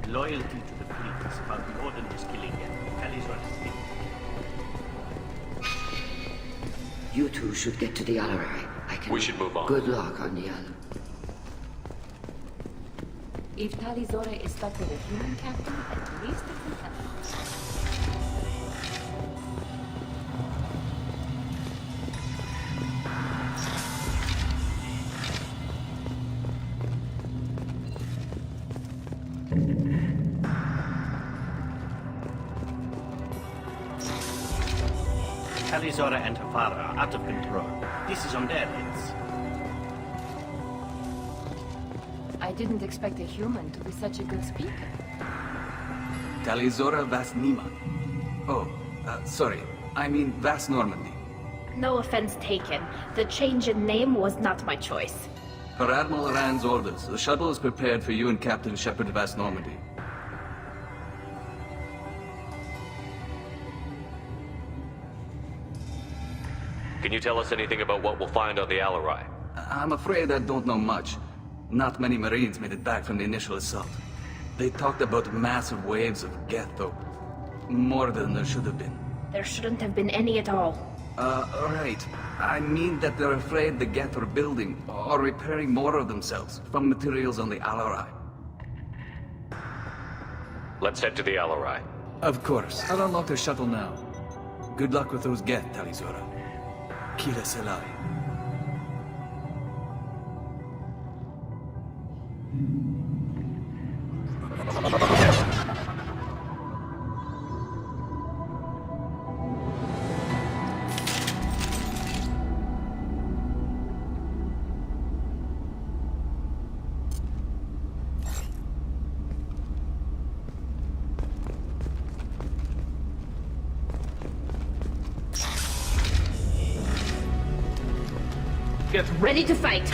Loyalty to the fleet is about more than just killing them. Talizor is You two should get to the Alarai. We should move on. Good luck, Aniel. If Talizora is stuck with a human captain, at least it can help. Talizora and her father are out of control. This is on their heads. I didn't expect a human to be such a good speaker. Talizora Vas Nima. Oh, sorry. I mean Vas Normandy. No offense taken. The change in name was not my choice. Per Admiral Rand's orders, the shuttle is prepared for you and Captain Shepard Vas Normandy. Can you tell us anything about what we'll find on the Alarai? I'm afraid I don't know much. Not many Marines made it back from the initial assault. They talked about massive waves of Geth, though. More than there should have been. There shouldn't have been any at all. Right. I mean that they're afraid the Geth are building or repairing more of themselves from materials on the Alarai. Let's head to the Alarai. Of course. I'll unlock the shuttle now. Good luck with those Geth, Talizora. Kira Selai. Get ready to fight!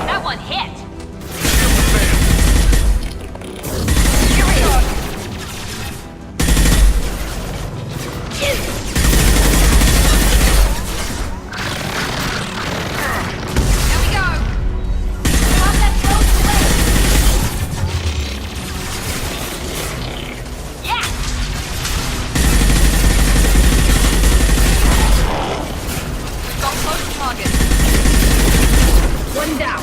That one hit! One down.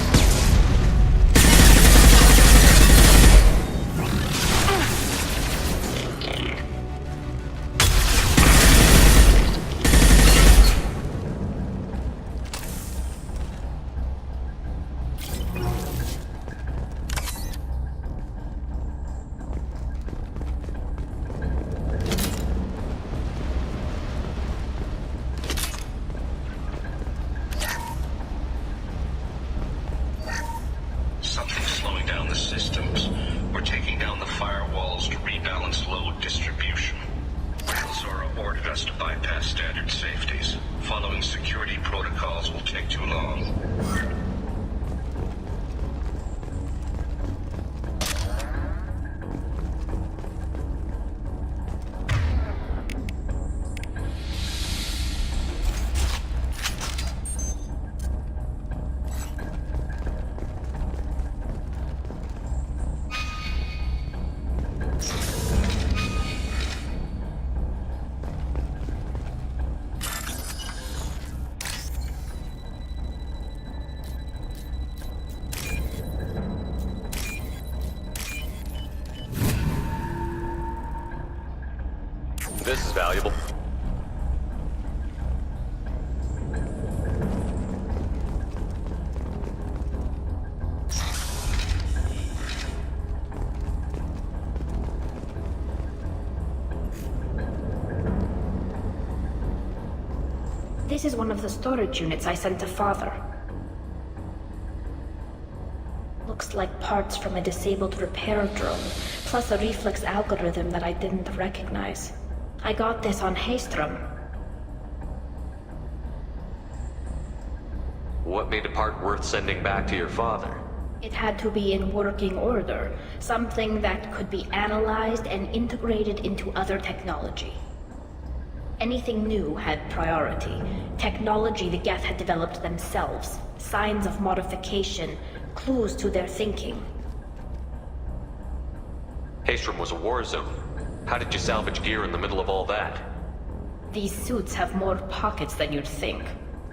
Something's slowing down the systems. We're taking down the firewalls to rebalance load distribution. Zora ordered us to bypass standard safeties. Following security protocols will take too long. This is valuable. This is one of the storage units I sent to Father. Looks like parts from a disabled repair drone, plus a reflex algorithm that I didn't recognize. I got this on Haystrom. What made a part worth sending back to your father? It had to be in working order, something that could be analyzed and integrated into other technology. Anything new had priority. Technology the Geth had developed themselves, signs of modification, clues to their thinking. Haystrom was a war zone. How did you salvage gear in the middle of all that? These suits have more pockets than you'd think.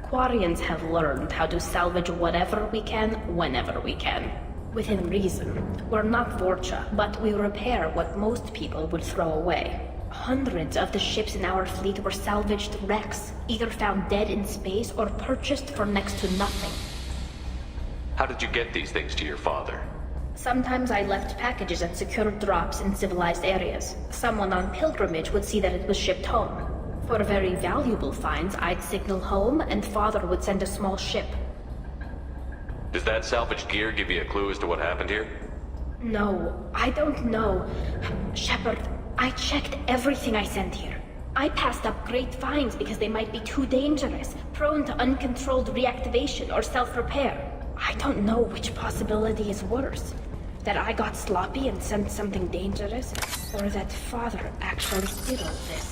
Quarians have learned how to salvage whatever we can, whenever we can. Within reason. We're not Vorcha, but we repair what most people would throw away. Hundreds of the ships in our fleet were salvaged wrecks, either found dead in space or purchased for next to nothing. How did you get these things to your father? Sometimes I left packages at secure drops in civilized areas. Someone on pilgrimage would see that it was shipped home. For very valuable finds, I'd signal home, and Father would send a small ship. Does that salvaged gear give you a clue as to what happened here? No, I don't know. Shepard, I checked everything I sent here. I passed up great finds because they might be too dangerous, prone to uncontrolled reactivation or self-repair. I don't know which possibility is worse. That I got sloppy and sent something dangerous, or that Father actually did all this.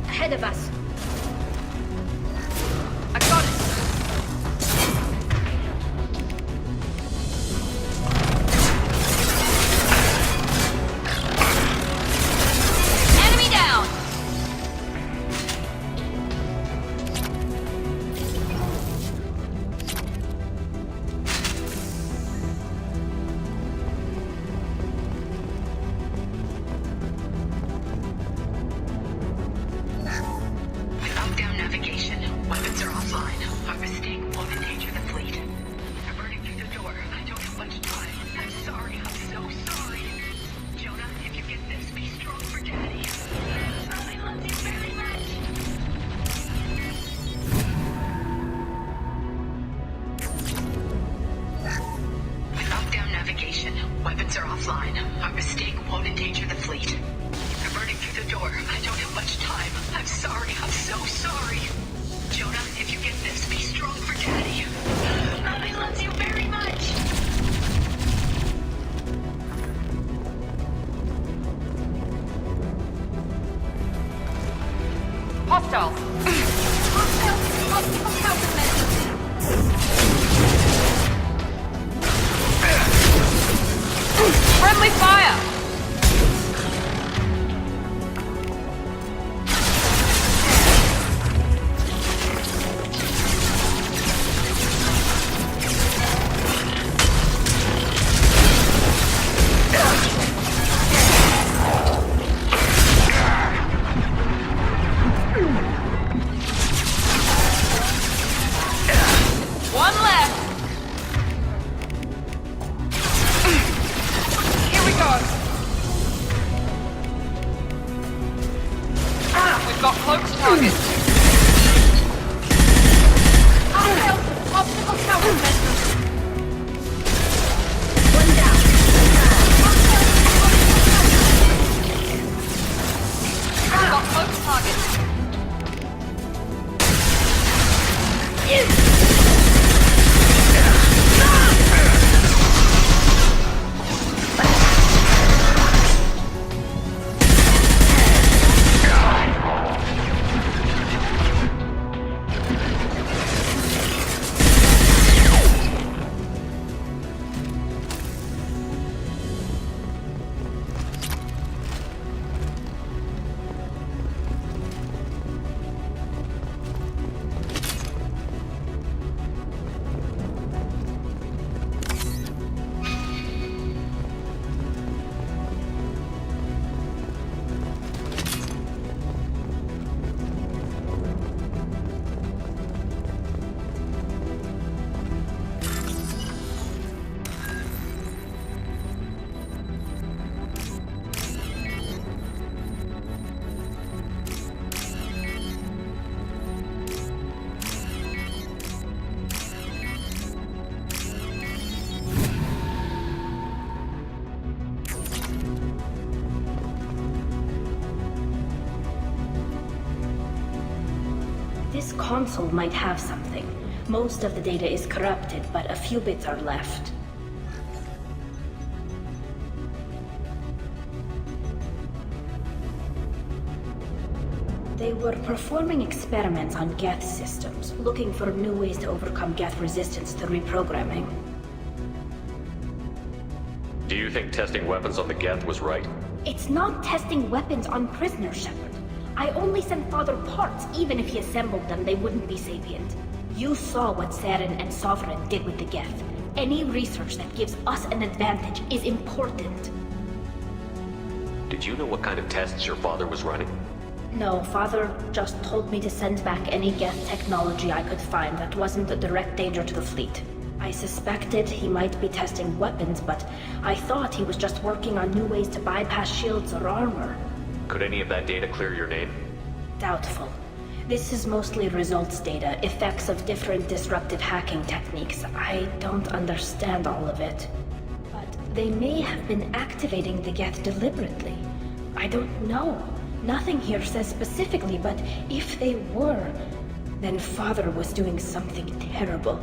Ahead of us. I got it. Enemy down. Weapons are offline. Our mistake won't endanger the fleet. You're burning through the door. I don't have much time. I'm sorry. I'm so sorry. Jonah, if you get this, be strong for Daddy. Mommy loves you very much. Hostiles. Hostiles. Countermeasures. Friendly fire! This console might have something. Most of the data is corrupted, but a few bits are left. They were performing experiments on Geth systems, looking for new ways to overcome Geth resistance to reprogramming. Do you think testing weapons on the Geth was right? It's not testing weapons on prisoners, Shepard. I only sent Father parts. Even if he assembled them, they wouldn't be sapient. You saw what Saren and Sovereign did with the Geth. Any research that gives us an advantage is important. Did you know what kind of tests your father was running? No, Father just told me to send back any Geth technology I could find that wasn't a direct danger to the fleet. I suspected he might be testing weapons, but I thought he was just working on new ways to bypass shields or armor. Could any of that data clear your name? Doubtful. This is mostly results data, effects of different disruptive hacking techniques. I don't understand all of it. But they may have been activating the Geth deliberately. I don't know. Nothing here says specifically, but if they were, then Father was doing something terrible.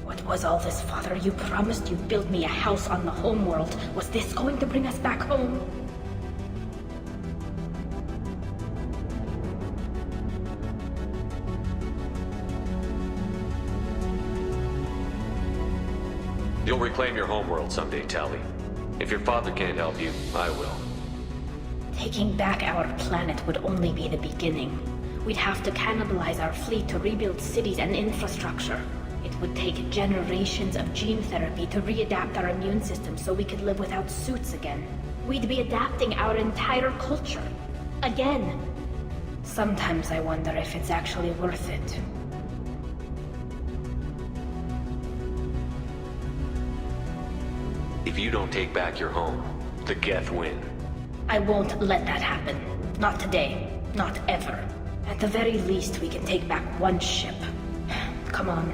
What was all this, Father? You promised you'd build me a house on the homeworld. Was this going to bring us back home? You'll reclaim your homeworld someday, Tali. If your father can't help you, I will. Taking back our planet would only be the beginning. We'd have to cannibalize our fleet to rebuild cities and infrastructure. It would take generations of gene therapy to readapt our immune system so we could live without suits again. We'd be adapting our entire culture. Again. Sometimes I wonder if it's actually worth it. If you don't take back your home, the Geth win. I won't let that happen. Not today. Not ever. At the very least, we can take back one ship. Come on.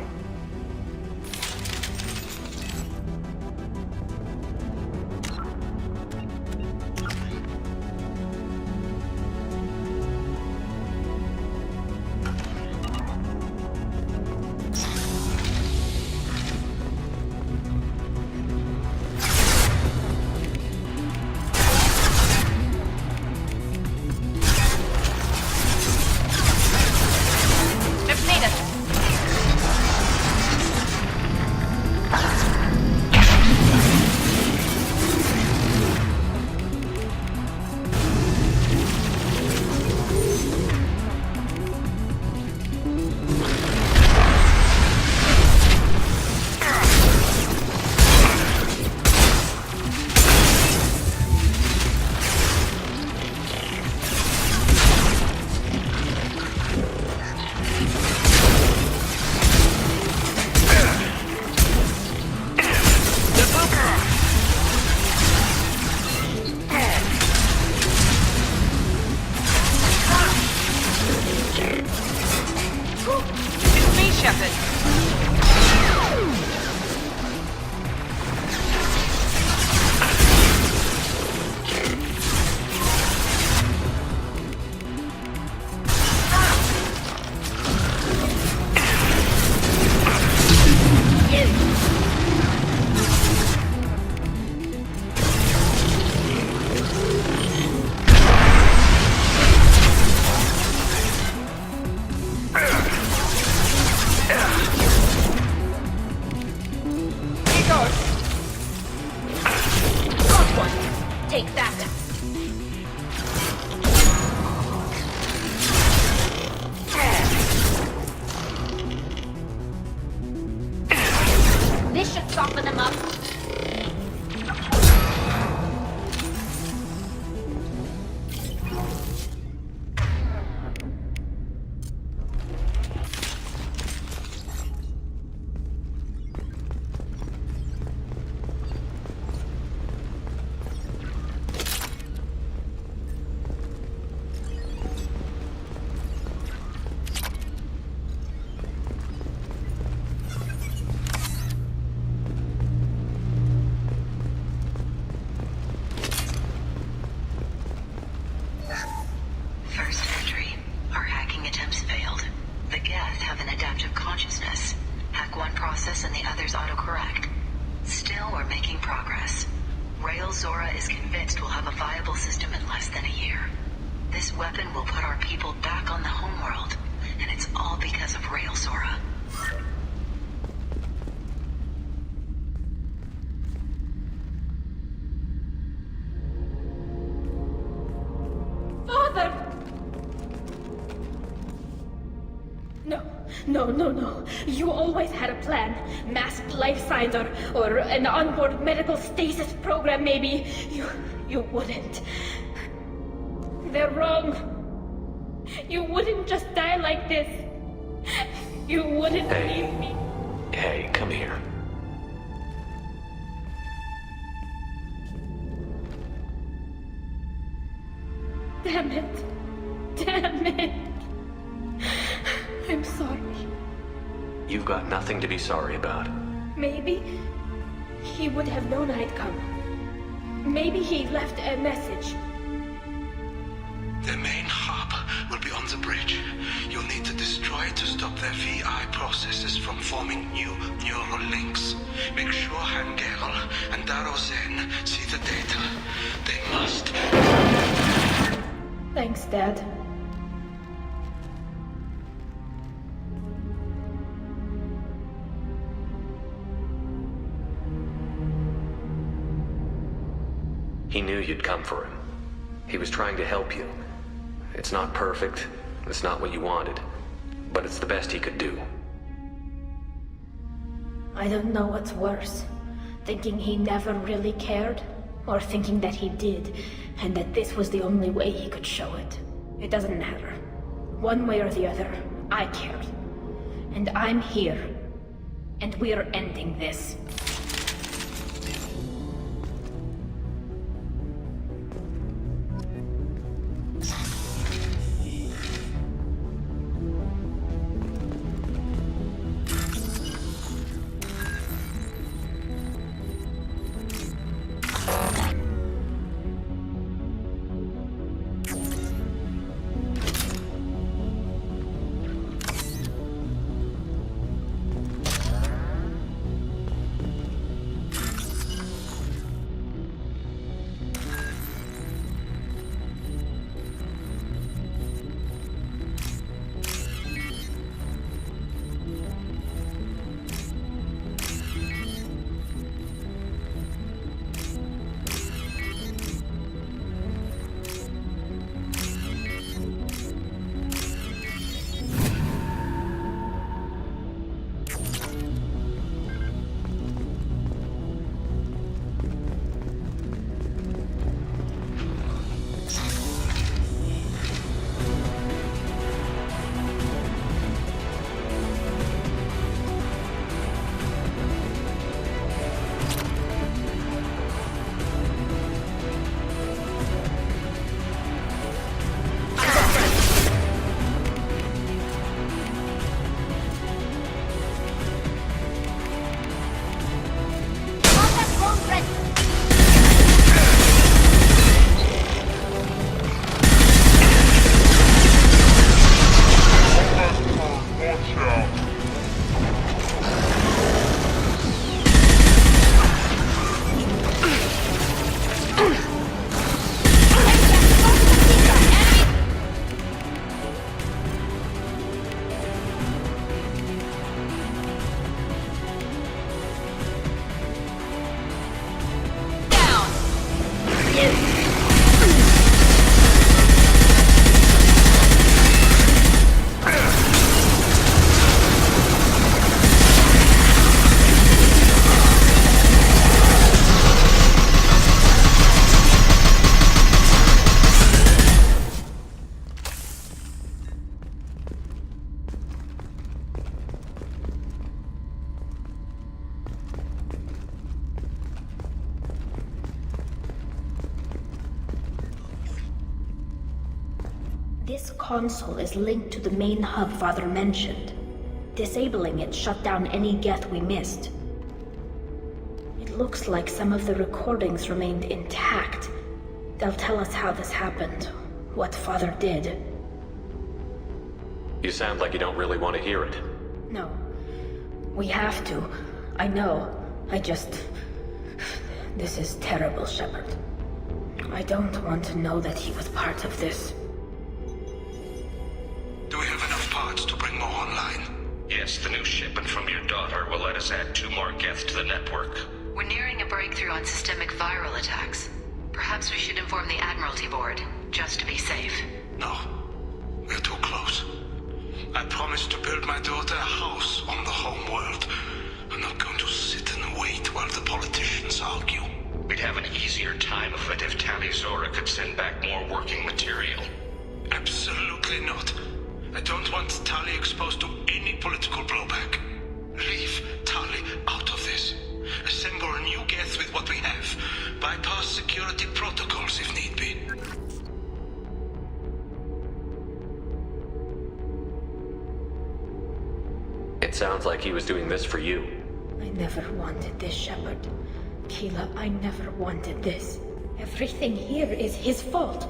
making progress. Rail Zora is convinced we'll have a viable system in less than a year. This weapon will put our people back on the homeworld, and it's all because of Rail Zora. Father! No. You always had a plan. Masked life signs or an onboard medical stasis program, maybe. You wouldn't. They're wrong. You wouldn't just die like this. You wouldn't leave me. Hey, come here. Damn it. I'm sorry. You've got nothing to be sorry about. Maybe he would have known I'd come. Maybe he left a message. Their main hub will be on the bridge. You'll need to destroy it to stop their VI processes from forming new neural links. Make sure Hangerel and Darozen see the data. They must. Thanks, Dad. He knew you'd come for him. He was trying to help you. It's not perfect. It's not what you wanted. But it's the best he could do. I don't know what's worse. Thinking he never really cared, or thinking that he did, and that this was the only way he could show it. It doesn't matter. One way or the other, I cared. And I'm here. And we're ending this. This console is linked to the main hub Father mentioned. Disabling it shut down any Geth we missed. It looks like some of the recordings remained intact. They'll tell us how this happened, what Father did. You sound like you don't really want to hear it. No. We have to. I know. I just... This is terrible, Shepard. I don't want to know that he was part of this. Do we have enough parts to bring more online? Yes, the new shipment from your daughter will let us add 2 more Geth to the network. We're nearing a breakthrough on systemic viral attacks. Perhaps we should inform the Admiralty Board, just to be safe. No. We're too close. I promised to build my daughter a house on the home world. I'm not going to sit and wait while the politicians argue. We'd have an easier time of it if Tali Zora could send back more working material. Absolutely not. I don't want Tali exposed to any political blowback. Leave Tali out of this. Assemble a new Geth with what we have. Bypass security protocols if need be. It sounds like he was doing this for you. I never wanted this, Shepard. Keela, I never wanted this. Everything here is his fault.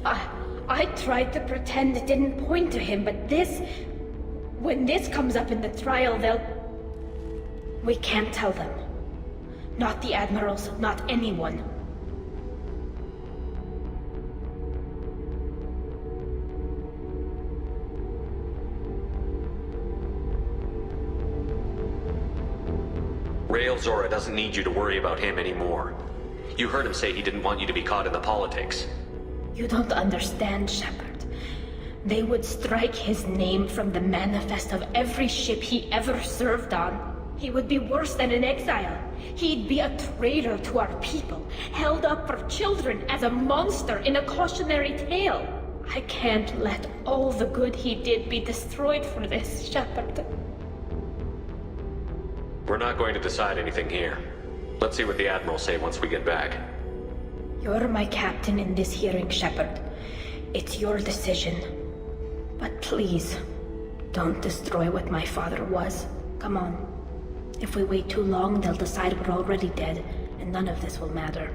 I tried to pretend it didn't point to him, but this... When this comes up in the trial, they'll... We can't tell them. Not the Admirals, not anyone. Rail Zora doesn't need you to worry about him anymore. You heard him say he didn't want you to be caught in the politics. You don't understand, Shepard. They would strike his name from the manifest of every ship he ever served on. He would be worse than an exile. He'd be a traitor to our people, held up for children as a monster in a cautionary tale. I can't let all the good he did be destroyed for this, Shepard. We're not going to decide anything here. Let's see what the Admirals say once we get back. You're my captain in this hearing, Shepard. It's your decision. But please, don't destroy what my father was. Come on. If we wait too long, they'll decide we're already dead, and none of this will matter.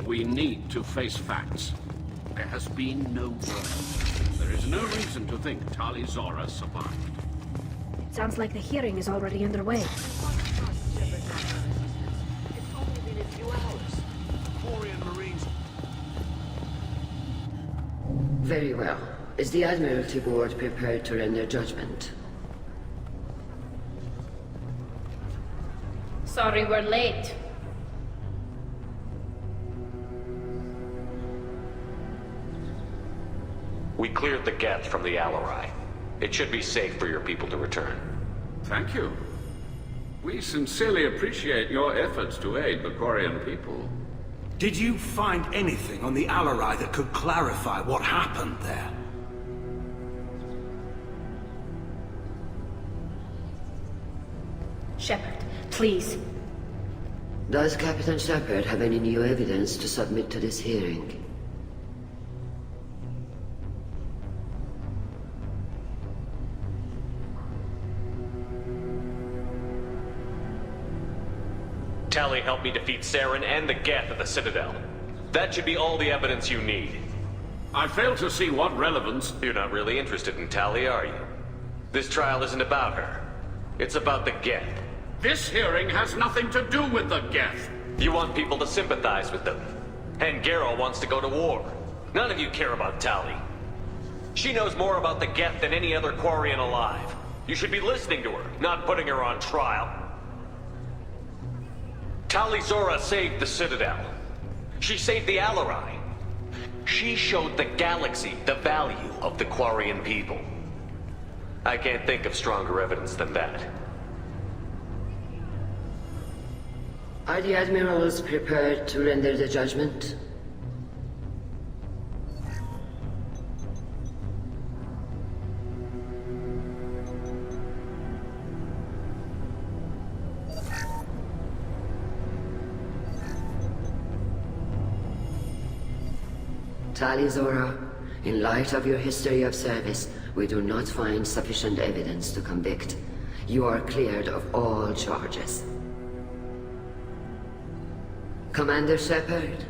We need to face facts. There has been no murder. There is no reason to think Tali Zora survived. It sounds like the hearing is already underway. Very well. Is the Admiralty Board prepared to render judgment? Sorry we're late. We cleared the Geth from the Alarai. It should be safe for your people to return. Thank you. We sincerely appreciate your efforts to aid the Quarian people. Did you find anything on the Alarai that could clarify what happened there? Shepard, please. Does Captain Shepard have any new evidence to submit to this hearing? Tali helped me defeat Saren and the Geth at the Citadel. That should be all the evidence you need. I fail to see what relevance... You're not really interested in Tali, are you? This trial isn't about her. It's about the Geth. This hearing has nothing to do with the Geth. You want people to sympathize with them. And Geralt wants to go to war. None of you care about Tali. She knows more about the Geth than any other Quarian alive. You should be listening to her, not putting her on trial. Tali Zora saved the Citadel. She saved the Alarai. She showed the galaxy the value of the Quarian people. I can't think of stronger evidence than that. Are the Admirals prepared to render the judgment? Tali Zora, in light of your history of service, we do not find sufficient evidence to convict. You are cleared of all charges. Commander Shepard,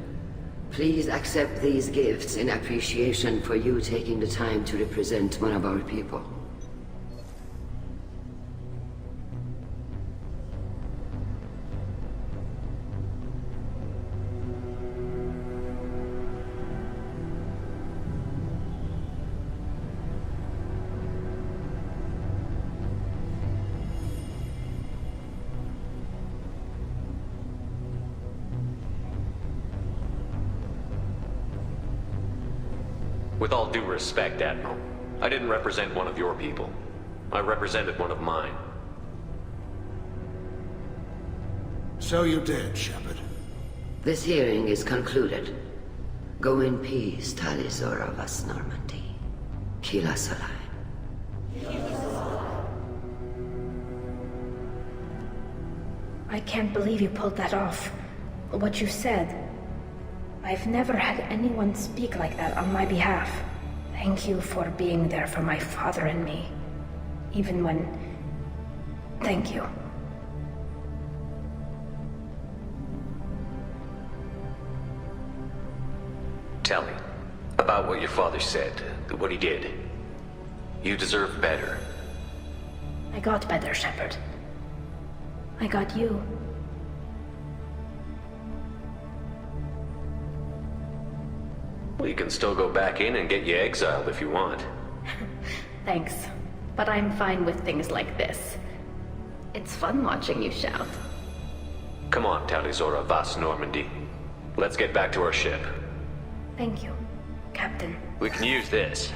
please accept these gifts in appreciation for you taking the time to represent one of our people. With all due respect, Admiral, I didn't represent one of your people. I represented one of mine. So you did, Shepard. This hearing is concluded. Go in peace, Talizora Vas Normandy. Kila Salai. I can't believe you pulled that off. What you said. I've never had anyone speak like that on my behalf. Thank you for being there for my father and me. Even when... Thank you. Tell me, about what your father said, what he did. You deserve better. I got better, Shepard. I got you. Well, you can still go back in and get you exiled if you want. Thanks, but I'm fine with things like this. It's fun watching you shout. Come on, Talizora Vas Normandy. Let's get back to our ship. Thank you, Captain. We can use this.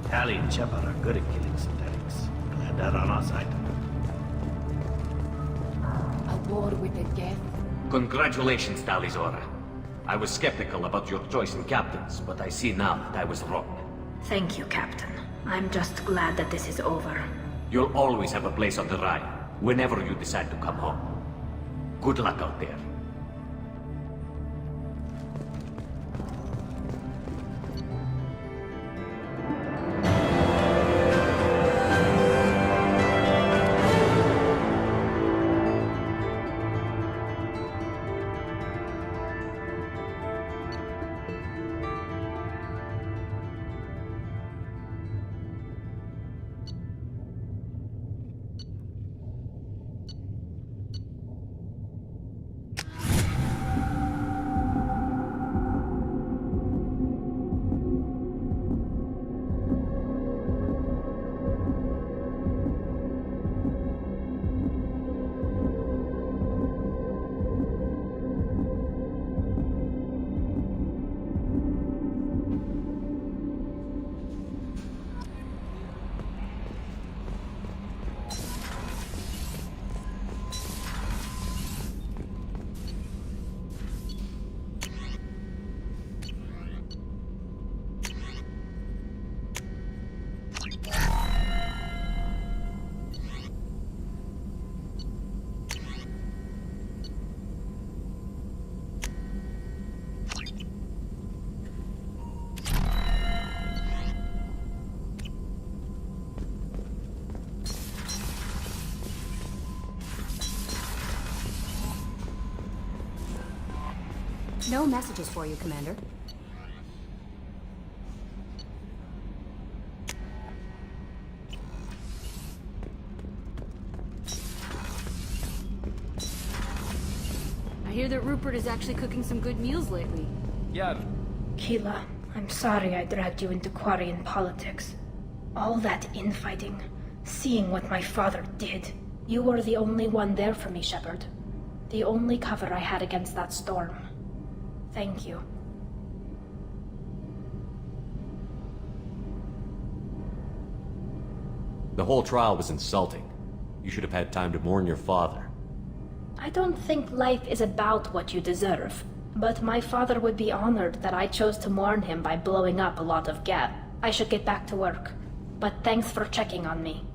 Tali and Shepard are good at killing synthetics. Glad that on our side. A war with the Geth? Congratulations, Talizora. I was skeptical about your choice in captains, but I see now that I was wrong. Thank you, Captain. I'm just glad that this is over. You'll always have a place on the Rhine, whenever you decide to come home. Good luck out there. No messages for you, Commander. I hear that Rupert is actually cooking some good meals lately. Yeah. Keela, I'm sorry I dragged you into Quarian politics. All that infighting, seeing what my father did. You were the only one there for me, Shepard. The only cover I had against that storm. Thank you. The whole trial was insulting. You should have had time to mourn your father. I don't think life is about what you deserve, but my father would be honored that I chose to mourn him by blowing up a lot of Geth. I should get back to work, but thanks for checking on me.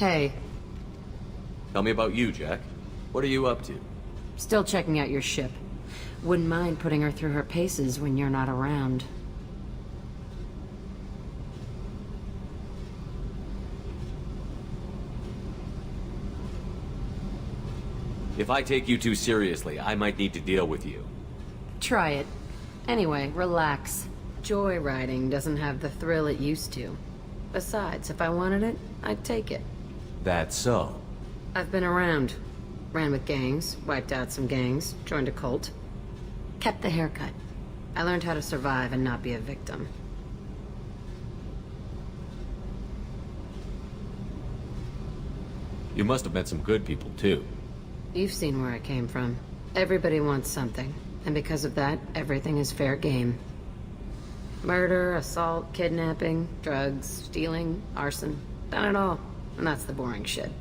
Hey. Tell me about you, Jack. What are you up to? Still checking out your ship. Wouldn't mind putting her through her paces when you're not around. If I take you too seriously, I might need to deal with you. Try it. Anyway, relax. Joyriding doesn't have the thrill it used to. Besides, if I wanted it, I'd take it. That's so. I've been around. Ran with gangs, wiped out some gangs, joined a cult. Kept the haircut. I learned how to survive and not be a victim. You must have met some good people, too. You've seen where I came from. Everybody wants something, and because of that, everything is fair game. Murder, assault, kidnapping, drugs, stealing, arson. Done it all. And that's the boring shit.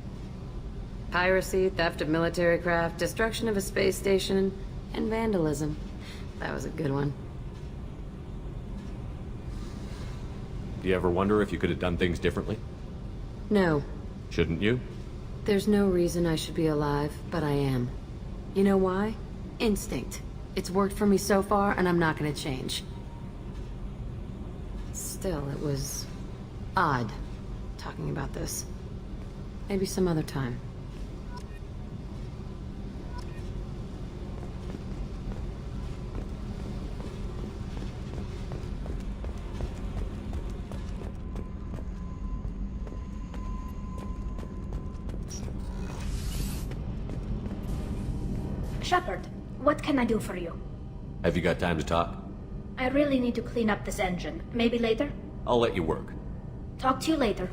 Piracy, theft of military craft, destruction of a space station, and vandalism. That was a good one. Do you ever wonder if you could have done things differently? No. Shouldn't you? There's no reason I should be alive, but I am. You know why? Instinct. It's worked for me so far, and I'm not gonna change. Still, it was odd talking about this. Maybe some other time. Shepard, what can I do for you? Have you got time to talk? I really need to clean up this engine. Maybe later? I'll let you work. Talk to you later.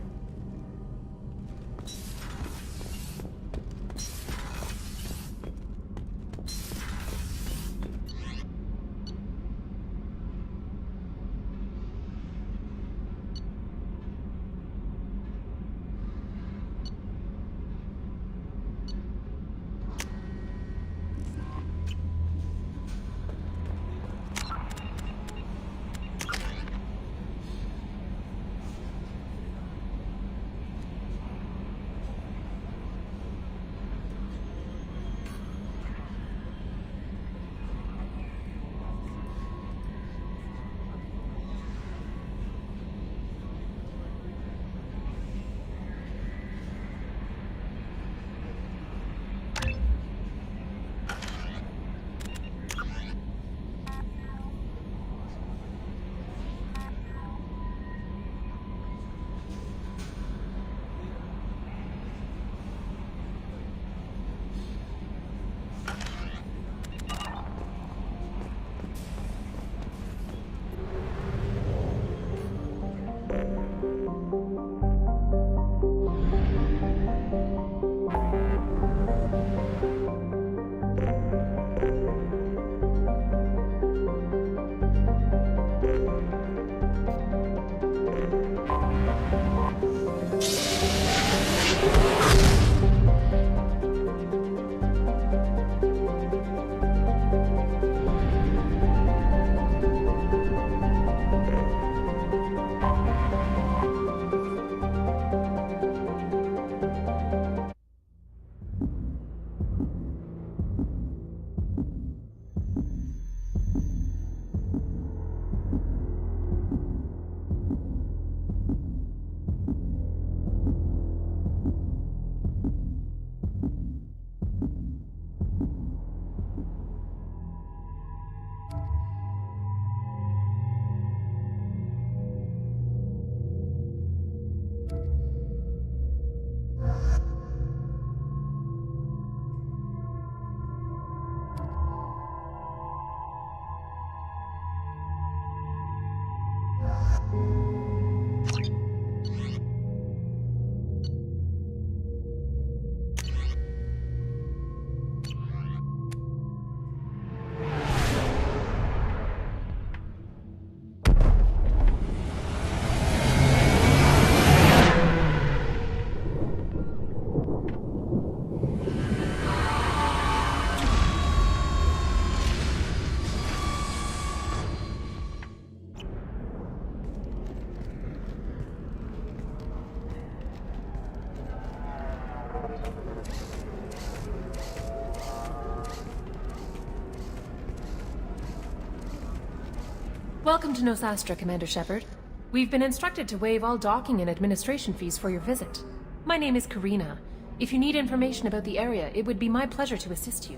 Welcome to Nosastra, Commander Shepard. We've been instructed to waive all docking and administration fees for your visit. My name is Karina. If you need information about the area, it would be my pleasure to assist you.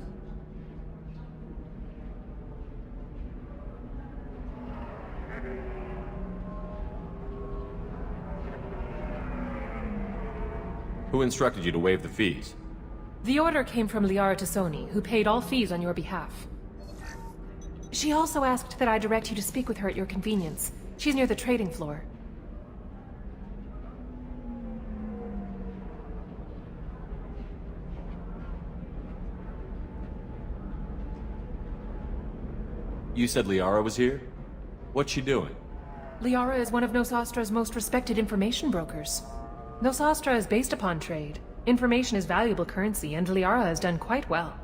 Who instructed you to waive the fees? The order came from Liara Tassoni, who paid all fees on your behalf. She also asked that I direct you to speak with her at your convenience. She's near the trading floor. You said Liara was here? What's she doing? Liara is one of Nosastra's most respected information brokers. Nosastra is based upon trade. Information is valuable currency, and Liara has done quite well.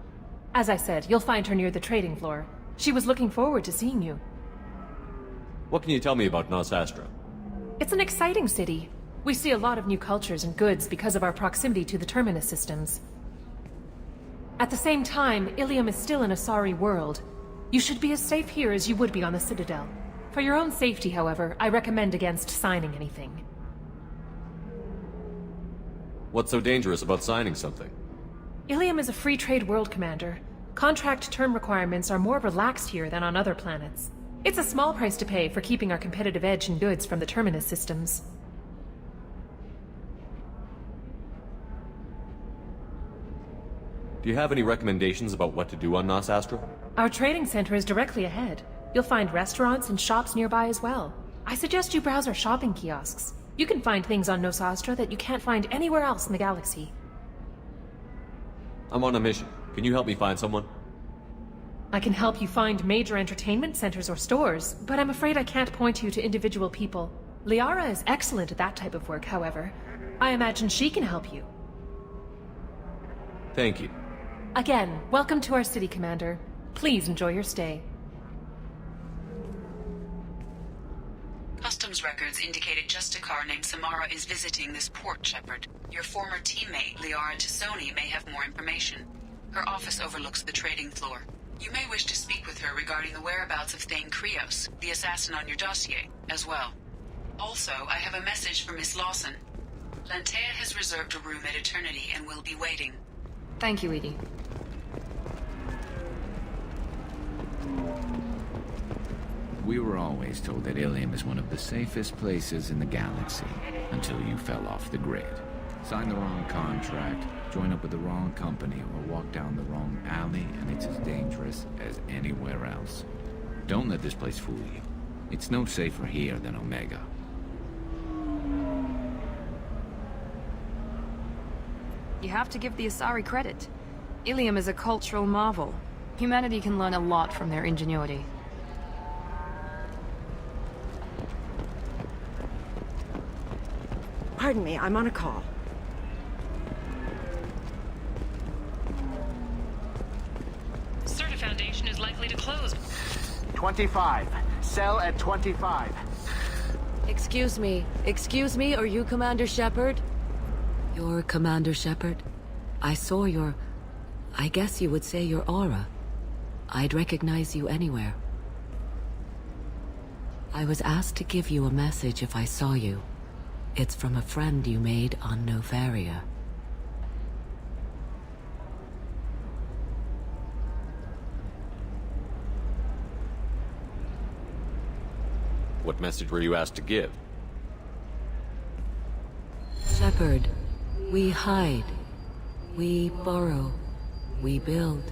As I said, you'll find her near the trading floor. She was looking forward to seeing you. What can you tell me about Nosastra? It's an exciting city. We see a lot of new cultures and goods because of our proximity to the Terminus systems. At the same time, Ilium is still an Asari world. You should be as safe here as you would be on the Citadel. For your own safety, however, I recommend against signing anything. What's so dangerous about signing something? Ilium is a free trade world, Commander. Contract term requirements are more relaxed here than on other planets. It's a small price to pay for keeping our competitive edge in goods from the Terminus systems. Do you have any recommendations about what to do on Nosastra? Our trading center is directly ahead. You'll find restaurants and shops nearby as well. I suggest you browse our shopping kiosks. You can find things on Nosastra that you can't find anywhere else in the galaxy. I'm on a mission. Can you help me find someone? I can help you find major entertainment centers or stores, but I'm afraid I can't point you to individual people. Liara is excellent at that type of work, however. I imagine she can help you. Thank you. Again, welcome to our city, Commander. Please enjoy your stay. Customs records indicated just a car named Samara is visiting this port, Shepard. Your former teammate, Liara Tassoni, may have more information. Her office overlooks the trading floor. You may wish to speak with her regarding the whereabouts of Thane Krios, the assassin on your dossier, as well. Also, I have a message for Miss Lawson. Lantea has reserved a room at Eternity and will be waiting. Thank you, Edie. We were always told that Ilium is one of the safest places in the galaxy, until you fell off the grid. Sign the wrong contract, join up with the wrong company, or walk down the wrong alley, and it's as dangerous as anywhere else. Don't let this place fool you. It's no safer here than Omega. You have to give the Asari credit. Ilium is a cultural marvel. Humanity can learn a lot from their ingenuity. Pardon me, I'm on a call. Certa Foundation is likely to close. 25. Sell at 25. Excuse me, are you Commander Shepard? You're Commander Shepard? I saw your... I guess you would say your aura. I'd recognize you anywhere. I was asked to give you a message if I saw you. It's from a friend you made on Novaria. What message were you asked to give? Shepard, we hide. We borrow. We build.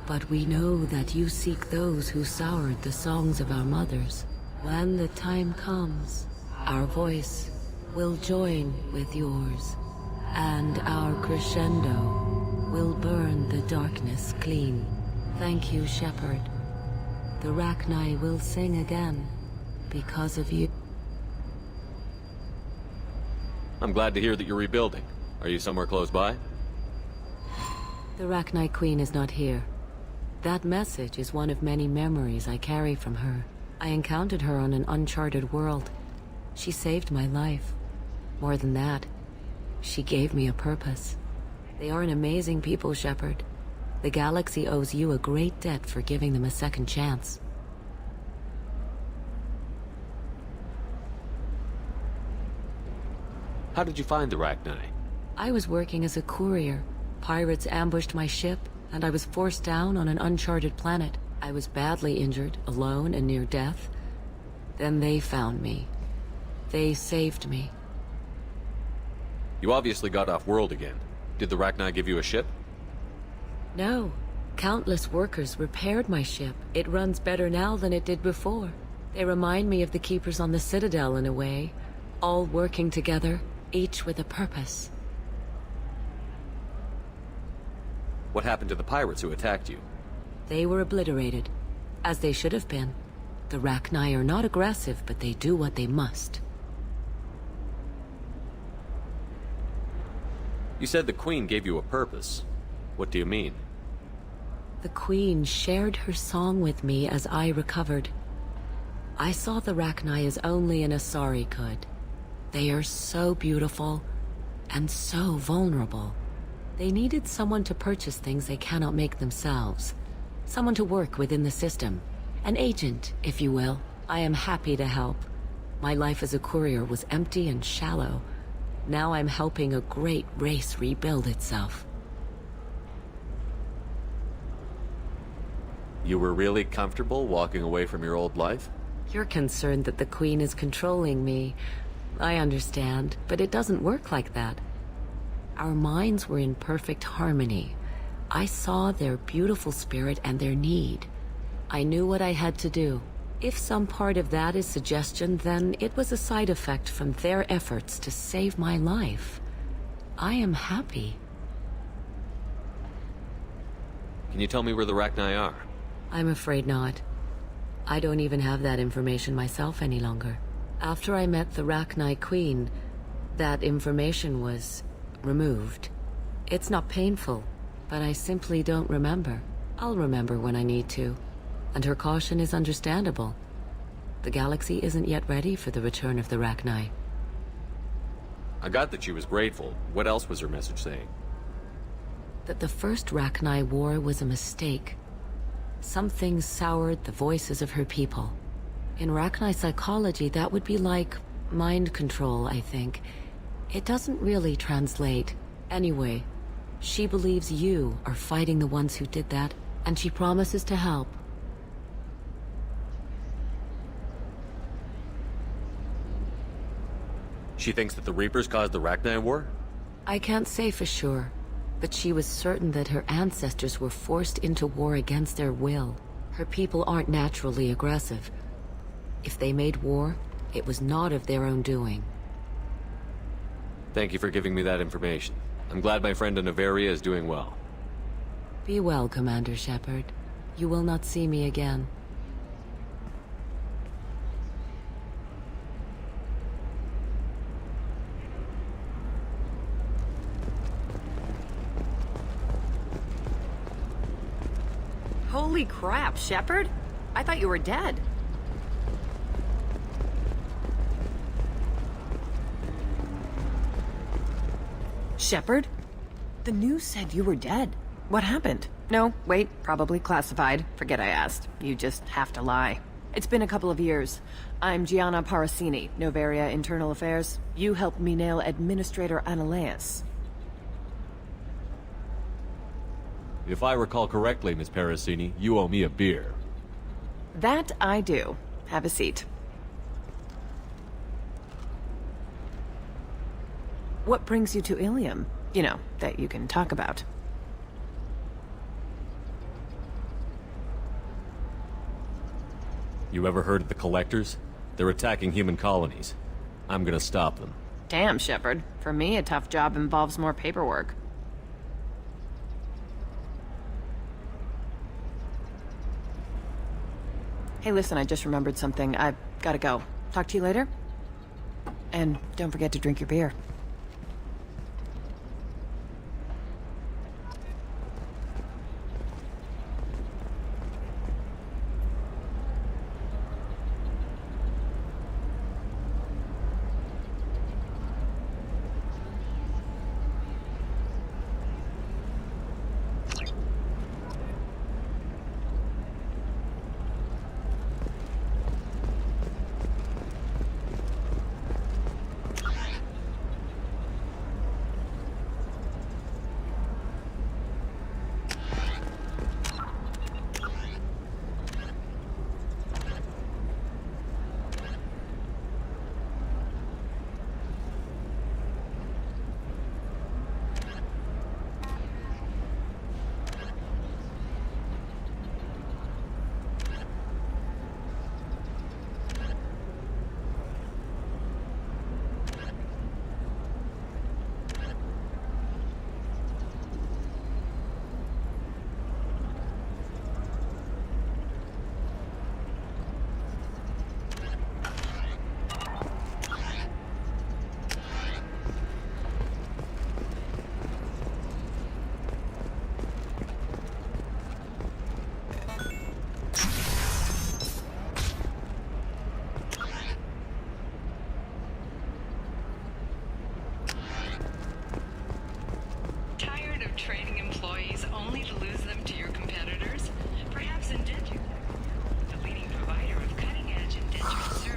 But we know that you seek those who soured the songs of our mothers. When the time comes, our voice will join with yours, and our crescendo will burn the darkness clean. Thank you, Shepard. The Rachni will sing again, because of you. I'm glad to hear that you're rebuilding. Are you somewhere close by? The Rachni Queen is not here. That message is one of many memories I carry from her. I encountered her on an uncharted world. She saved my life. More than that, she gave me a purpose. They are an amazing people, Shepard. The galaxy owes you a great debt for giving them a second chance. How did you find the Rachni? I was working as a courier. Pirates ambushed my ship, and I was forced down on an uncharted planet. I was badly injured, alone and near death. Then they found me. They saved me. You obviously got off-world again. Did the Rachni give you a ship? No. Countless workers repaired my ship. It runs better now than it did before. They remind me of the Keepers on the Citadel in a way. All working together, each with a purpose. What happened to the pirates who attacked you? They were obliterated, as they should have been. The Rachni are not aggressive, but they do what they must. You said the Queen gave you a purpose. What do you mean? The Queen shared her song with me as I recovered. I saw the Rachni as only an Asari could. They are so beautiful, and so vulnerable. They needed someone to purchase things they cannot make themselves. Someone to work within the system. An agent, if you will. I am happy to help. My life as a courier was empty and shallow. Now I'm helping a great race rebuild itself. You were really comfortable walking away from your old life? You're concerned that the Queen is controlling me. I understand, but it doesn't work like that. Our minds were in perfect harmony. I saw their beautiful spirit and their need. I knew what I had to do. If some part of that is suggestion, then it was a side effect from their efforts to save my life. I am happy. Can you tell me where the Rachni are? I'm afraid not. I don't even have that information myself any longer. After I met the Rachni Queen, that information was removed. It's not painful, but I simply don't remember. I'll remember when I need to. And her caution is understandable. The galaxy isn't yet ready for the return of the Rachni. I got that she was grateful. What else was her message saying? That the first Rachni war was a mistake. Something soured the voices of her people. In Rachni psychology, that would be like mind control, I think. It doesn't really translate. Anyway, she believes you are fighting the ones who did that, and she promises to help. She thinks that the Reapers caused the Rachni War? I can't say for sure, but she was certain that her ancestors were forced into war against their will. Her people aren't naturally aggressive. If they made war, it was not of their own doing. Thank you for giving me that information. I'm glad my friend in Noveria is doing well. Be well, Commander Shepard. You will not see me again. Holy crap, Shepard! I thought you were dead. Shepard? The news said you were dead. What happened? No, wait, probably classified. Forget I asked. You just have to lie. It's been a couple of years. I'm Gianna Parasini, Noveria Internal Affairs. You helped me nail Administrator Analeus. If I recall correctly, Miss Parasini, you owe me a beer. That I do. Have a seat. What brings you to Ilium? You know, that you can talk about. You ever heard of the Collectors? They're attacking human colonies. I'm gonna stop them. Damn, Shepard. For me, a tough job involves more paperwork. Hey, listen, I just remembered something. I've gotta go. Talk to you later? And don't forget to drink your beer.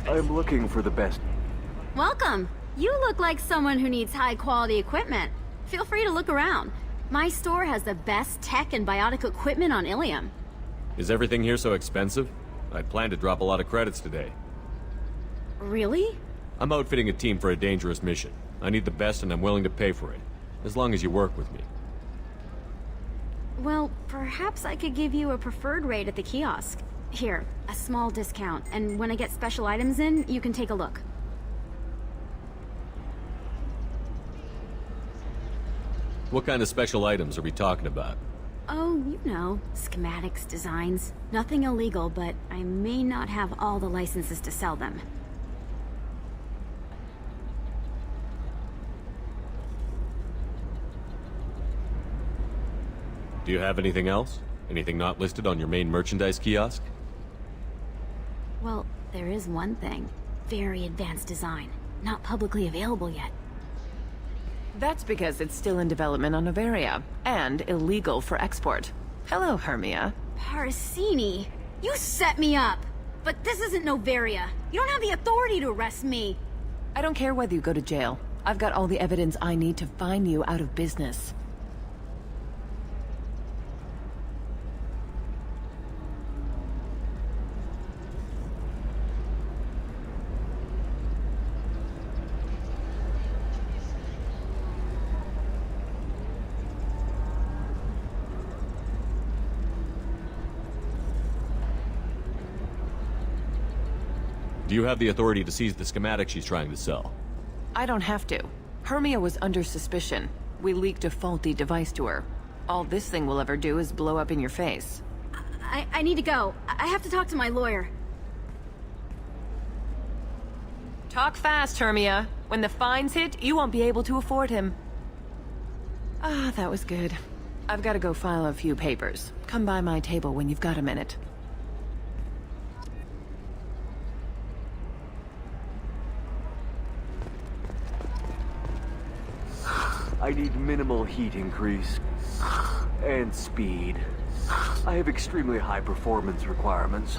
I'm looking for the best. Welcome. You look like someone who needs high-quality equipment. Feel free to look around. My store has the best tech and biotic equipment on Ilium. Is everything here so expensive? I'd planned to drop a lot of credits today. Really? I'm outfitting a team for a dangerous mission. I need the best and I'm willing to pay for it. As long as you work with me. Well, perhaps I could give you a preferred rate at the kiosk. Here, a small discount, and when I get special items in, you can take a look. What kind of special items are we talking about? Oh, you know, schematics, designs. Nothing illegal, but I may not have all the licenses to sell them. Do you have anything else? Anything not listed on your main merchandise kiosk? Well, there is one thing. Very advanced design. Not publicly available yet. That's because it's still in development on Novaria, and illegal for export. Hello, Hermia. Parasini, you set me up! But this isn't Novaria. You don't have the authority to arrest me. I don't care whether you go to jail. I've got all the evidence I need to fine you out of business. Do you have the authority to seize the schematic she's trying to sell? I don't have to. Hermia was under suspicion. We leaked a faulty device to her. All this thing will ever do is blow up in your face. I need to go. I have to talk to my lawyer. Talk fast, Hermia. When the fines hit, you won't be able to afford him. Ah, that was good. I've got to go file a few papers. Come by my table when you've got a minute. I need minimal heat increase. And speed. I have extremely high performance requirements.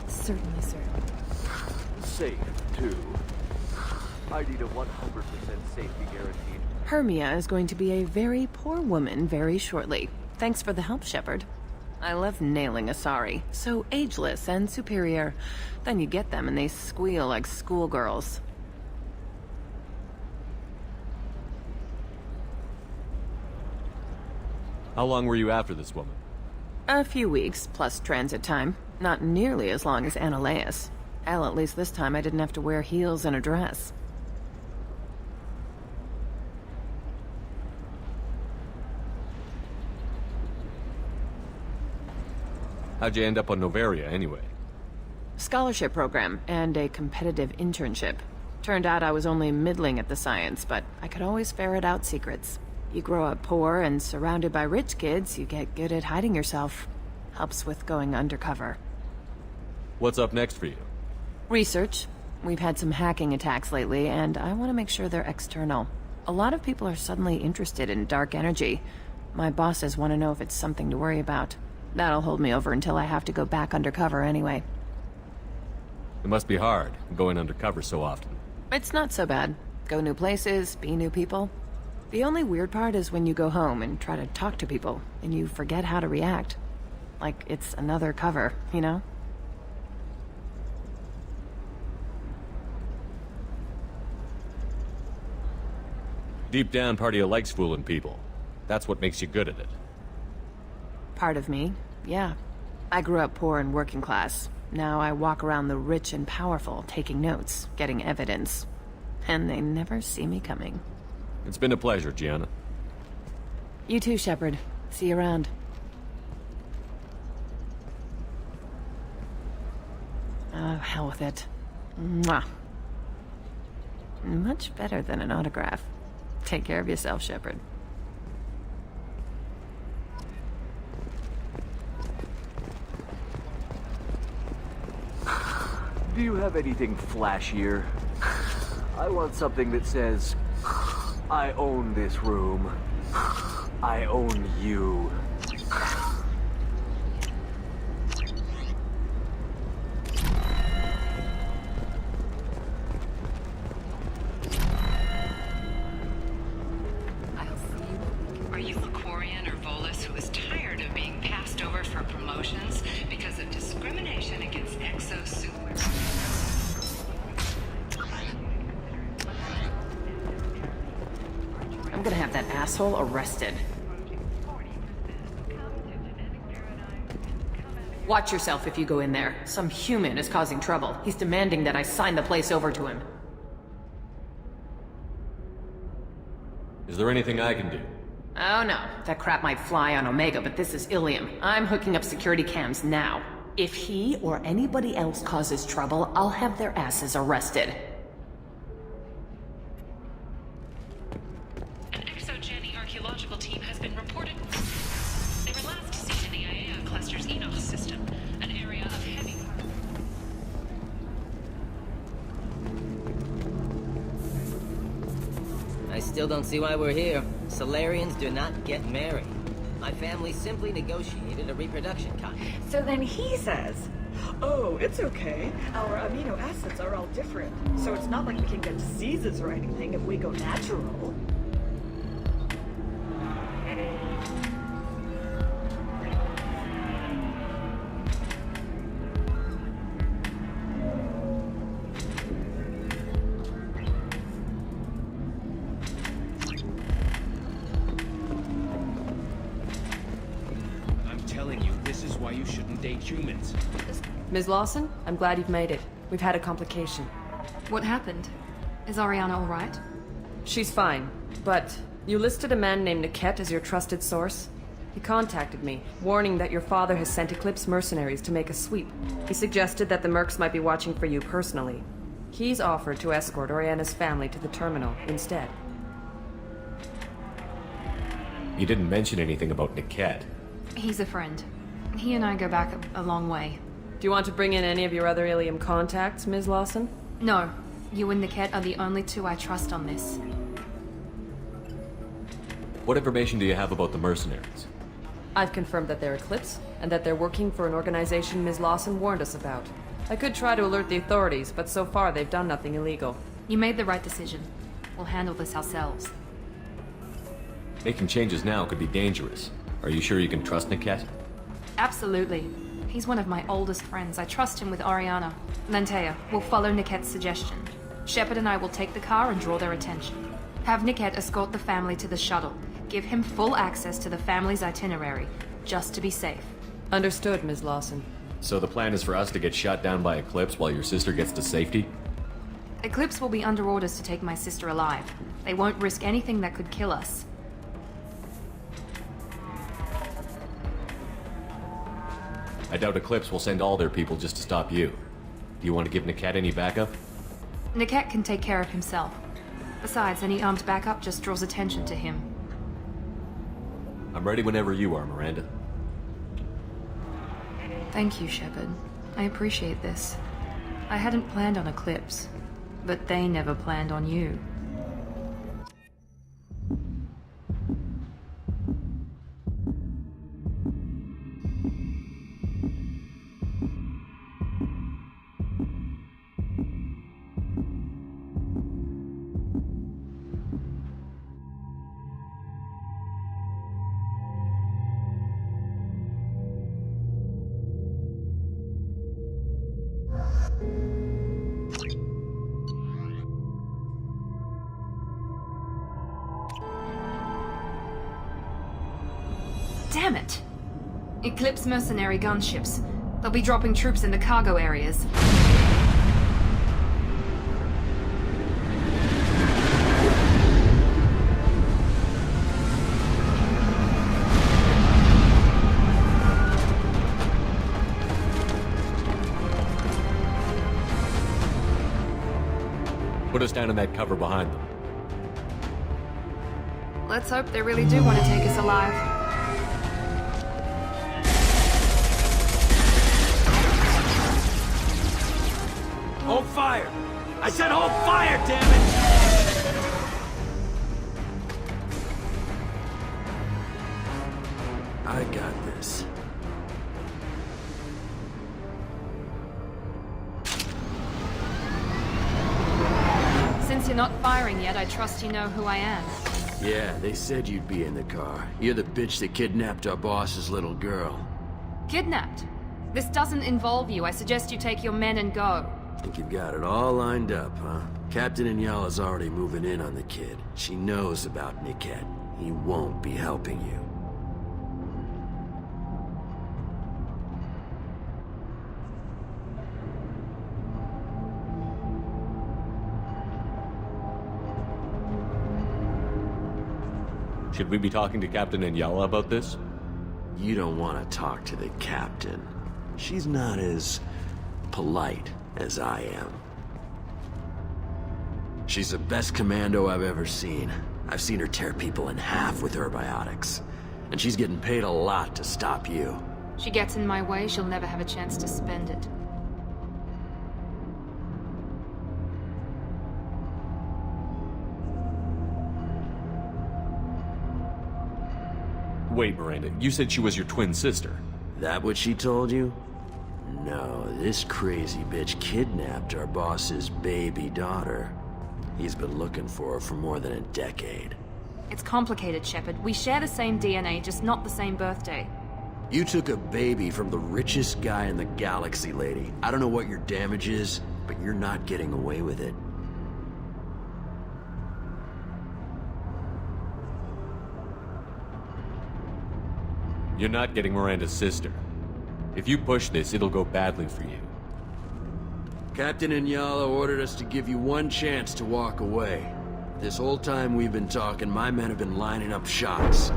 Certainly, sir. Safe, too. I need a 100% safety guarantee. Hermia is going to be a very poor woman very shortly. Thanks for the help, Shepard. I love nailing Asari. So ageless and superior. Then you get them and they squeal like schoolgirls. How long were you after this woman? A few weeks, plus transit time. Not nearly as long as Annaleus. Hell, at least this time I didn't have to wear heels and a dress. How'd you end up on Novaria, anyway? Scholarship program and a competitive internship. Turned out I was only middling at the science, but I could always ferret out secrets. You grow up poor and surrounded by rich kids, you get good at hiding yourself. Helps with going undercover. What's up next for you? Research. We've had some hacking attacks lately, and I want to make sure they're external. A lot of people are suddenly interested in dark energy. My bosses want to know if it's something to worry about. That'll hold me over until I have to go back undercover anyway. It must be hard, going undercover so often. It's not so bad. Go new places, be new people. The only weird part is when you go home and try to talk to people, and you forget how to react. Like it's another cover, you know? Deep down, part of you likes fooling people. That's what makes you good at it. Part of me, yeah. I grew up poor and working class. Now I walk around the rich and powerful, taking notes, getting evidence. And they never see me coming. It's been a pleasure, Gianna. You too, Shepard. See you around. Oh, hell with it. Mwah. Much better than an autograph. Take care of yourself, Shepard. Do you have anything flashier? I want something that says, I own this room. I own you. Are you Aquarian or Volus who is tired of being passed over for promotions because of discrimination against exo-super? I'm gonna have that asshole arrested. Watch yourself if you go in there. Some human is causing trouble. He's demanding that I sign the place over to him. Is there anything I can do? Oh no, that crap might fly on Omega, but this is Ilium. I'm hooking up security cams now. If he or anybody else causes trouble, I'll have their asses arrested. An exogeny archaeological team has been reported. They were last seen in the Iaea cluster's Enoch system, an area of heavy. I still don't see why we're here. Solarians do not get married. My family simply negotiated a reproduction contract. So then he says, oh, it's okay. Our amino acids are all different. So it's not like we can get diseases or anything if we go natural. You shouldn't date humans. Ms. Lawson, I'm glad you've made it. We've had a complication. What happened? Is Ariana all right? She's fine, but you listed a man named Niket as your trusted source. He contacted me, warning that your father has sent Eclipse mercenaries to make a sweep. He suggested that the Mercs might be watching for you personally. He's offered to escort Oriana's family to the terminal instead. You didn't mention anything about Niket. He's a friend. He and I go back a long way. Do you want to bring in any of your other Ilium contacts, Ms. Lawson? No. You and Niket are the only two I trust on this. What information do you have about the mercenaries? I've confirmed that they're Eclipse, and that they're working for an organization Ms. Lawson warned us about. I could try to alert the authorities, but so far they've done nothing illegal. You made the right decision. We'll handle this ourselves. Making changes now could be dangerous. Are you sure you can trust Niket? Absolutely. He's one of my oldest friends. I trust him with Ariana. Lantea, we'll follow Niket's suggestion. Shepard and I will take the car and draw their attention. Have Niket escort the family to the shuttle. Give him full access to the family's itinerary, just to be safe. Understood, Ms. Lawson. So the plan is for us to get shot down by Eclipse while your sister gets to safety? Eclipse will be under orders to take my sister alive. They won't risk anything that could kill us. I doubt Eclipse will send all their people just to stop you. Do you want to give Niket any backup? Niket can take care of himself. Besides, any armed backup just draws attention to him. I'm ready whenever you are, Miranda. Thank you, Shepard. I appreciate this. I hadn't planned on Eclipse, but they never planned on you. Damn it! Eclipse mercenary gunships. They'll be dropping troops in the cargo areas. Put us down in that cover behind them. Let's hope they really do want to take us alive. Hold fire! I said hold fire, damn it! I got this. Since you're not firing yet, I trust you know who I am. Yeah, they said you'd be in the car. You're the bitch that kidnapped our boss's little girl. Kidnapped? This doesn't involve you. I suggest you take your men and go. Think you've got it all lined up, huh? Captain Inyala's already moving in on the kid. She knows about Niket. He won't be helping you. Should we be talking to Captain Inyala about this? You don't want to talk to the captain. She's not as polite as I am. She's the best commando I've ever seen. I've seen her tear people in half with her biotics. And she's getting paid a lot to stop you. She gets in my way, she'll never have a chance to spend it. Wait, Miranda, you said she was your twin sister. That what she told you? No, this crazy bitch kidnapped our boss's baby daughter. He's been looking for her for more than a decade. It's complicated, Shepard. We share the same DNA, just not the same birthday. You took a baby from the richest guy in the galaxy, lady. I don't know what your damage is, but you're not getting away with it. You're not getting Miranda's sister. If you push this, it'll go badly for you. Captain Inyala ordered us to give you one chance to walk away. This whole time we've been talking, my men have been lining up shots.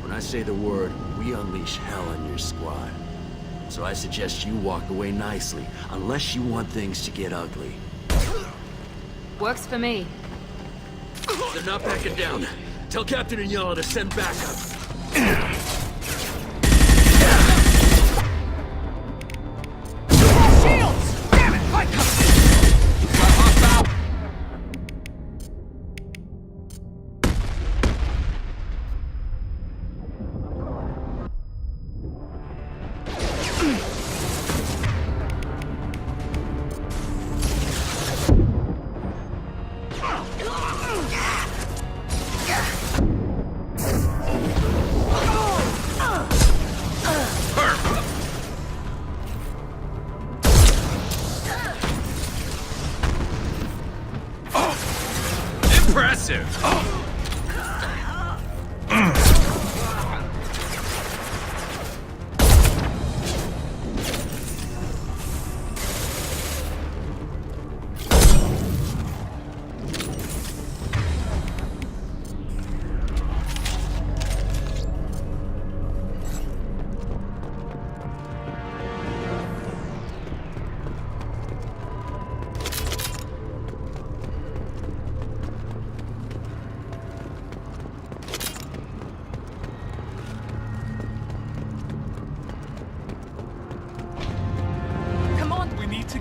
When I say the word, we unleash hell on your squad. So I suggest you walk away nicely, unless you want things to get ugly. Works for me. They're not backing down. Tell Captain Inyala to send backup. Shields! Damn it! Fight!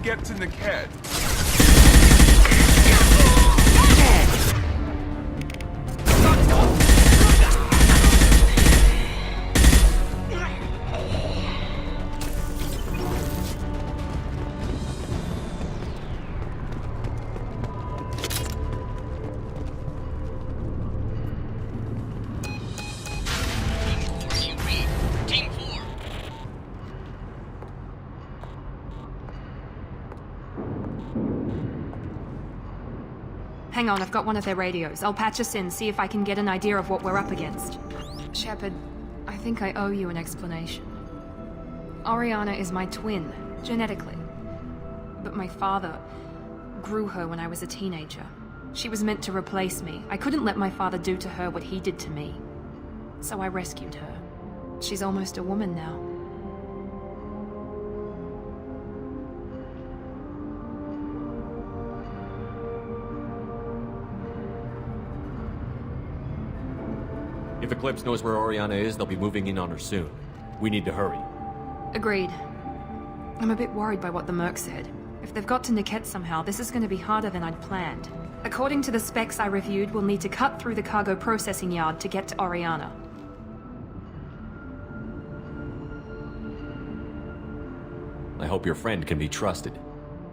Get to Niket. Hang on, I've got one of their radios. I'll patch us in, see if I can get an idea of what we're up against. Shepard, I think I owe you an explanation. Oriana is my twin, genetically. But my father grew her when I was a teenager. She was meant to replace me. I couldn't let my father do to her what he did to me. So I rescued her. She's almost a woman now. If Eclipse knows where Oriana is, they'll be moving in on her soon. We need to hurry. Agreed. I'm a bit worried by what the Merc said. If they've got to Niket somehow, this is going to be harder than I'd planned. According to the specs I reviewed, we'll need to cut through the cargo processing yard to get to Oriana. I hope your friend can be trusted.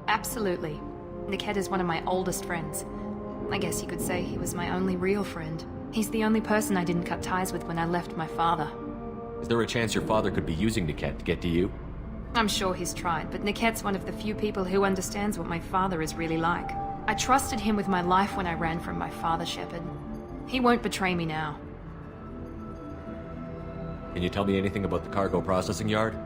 Absolutely. Niket is one of my oldest friends. I guess you could say he was my only real friend. He's the only person I didn't cut ties with when I left my father. Is there a chance your father could be using Niket to get to you? I'm sure he's tried, but Niket's one of the few people who understands what my father is really like. I trusted him with my life when I ran from my father, Shepard. He won't betray me now. Can you tell me anything about the cargo processing yard?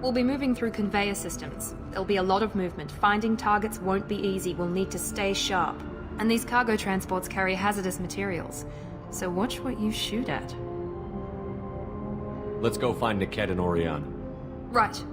We'll be moving through conveyor systems. There'll be a lot of movement. Finding targets won't be easy. We'll need to stay sharp. And these cargo transports carry hazardous materials. So watch what you shoot at. Let's go find Niket and Oriana. Right.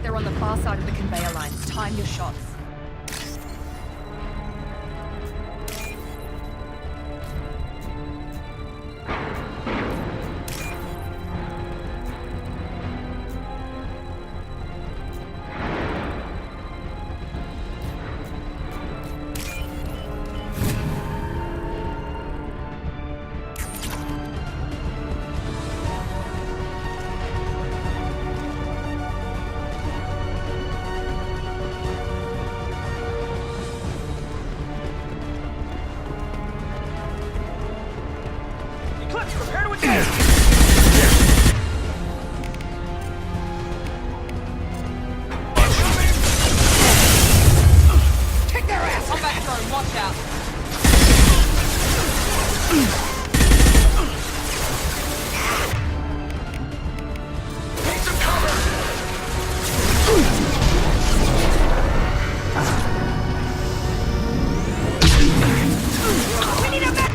They're on the far side of the conveyor line. Time your shots. Prepare to engage! Kick their ass! Combat drone, watch out! Need some cover! We need a mech!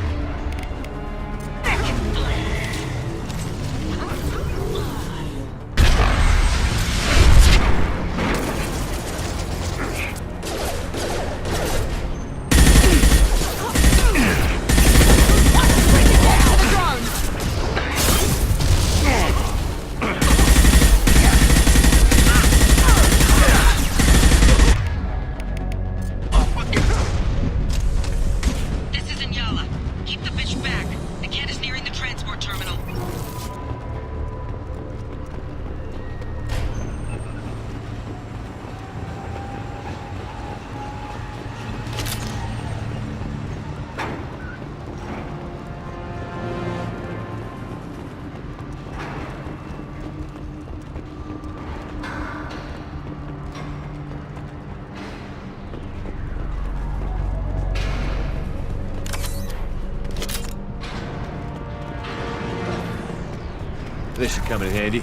This should come in handy.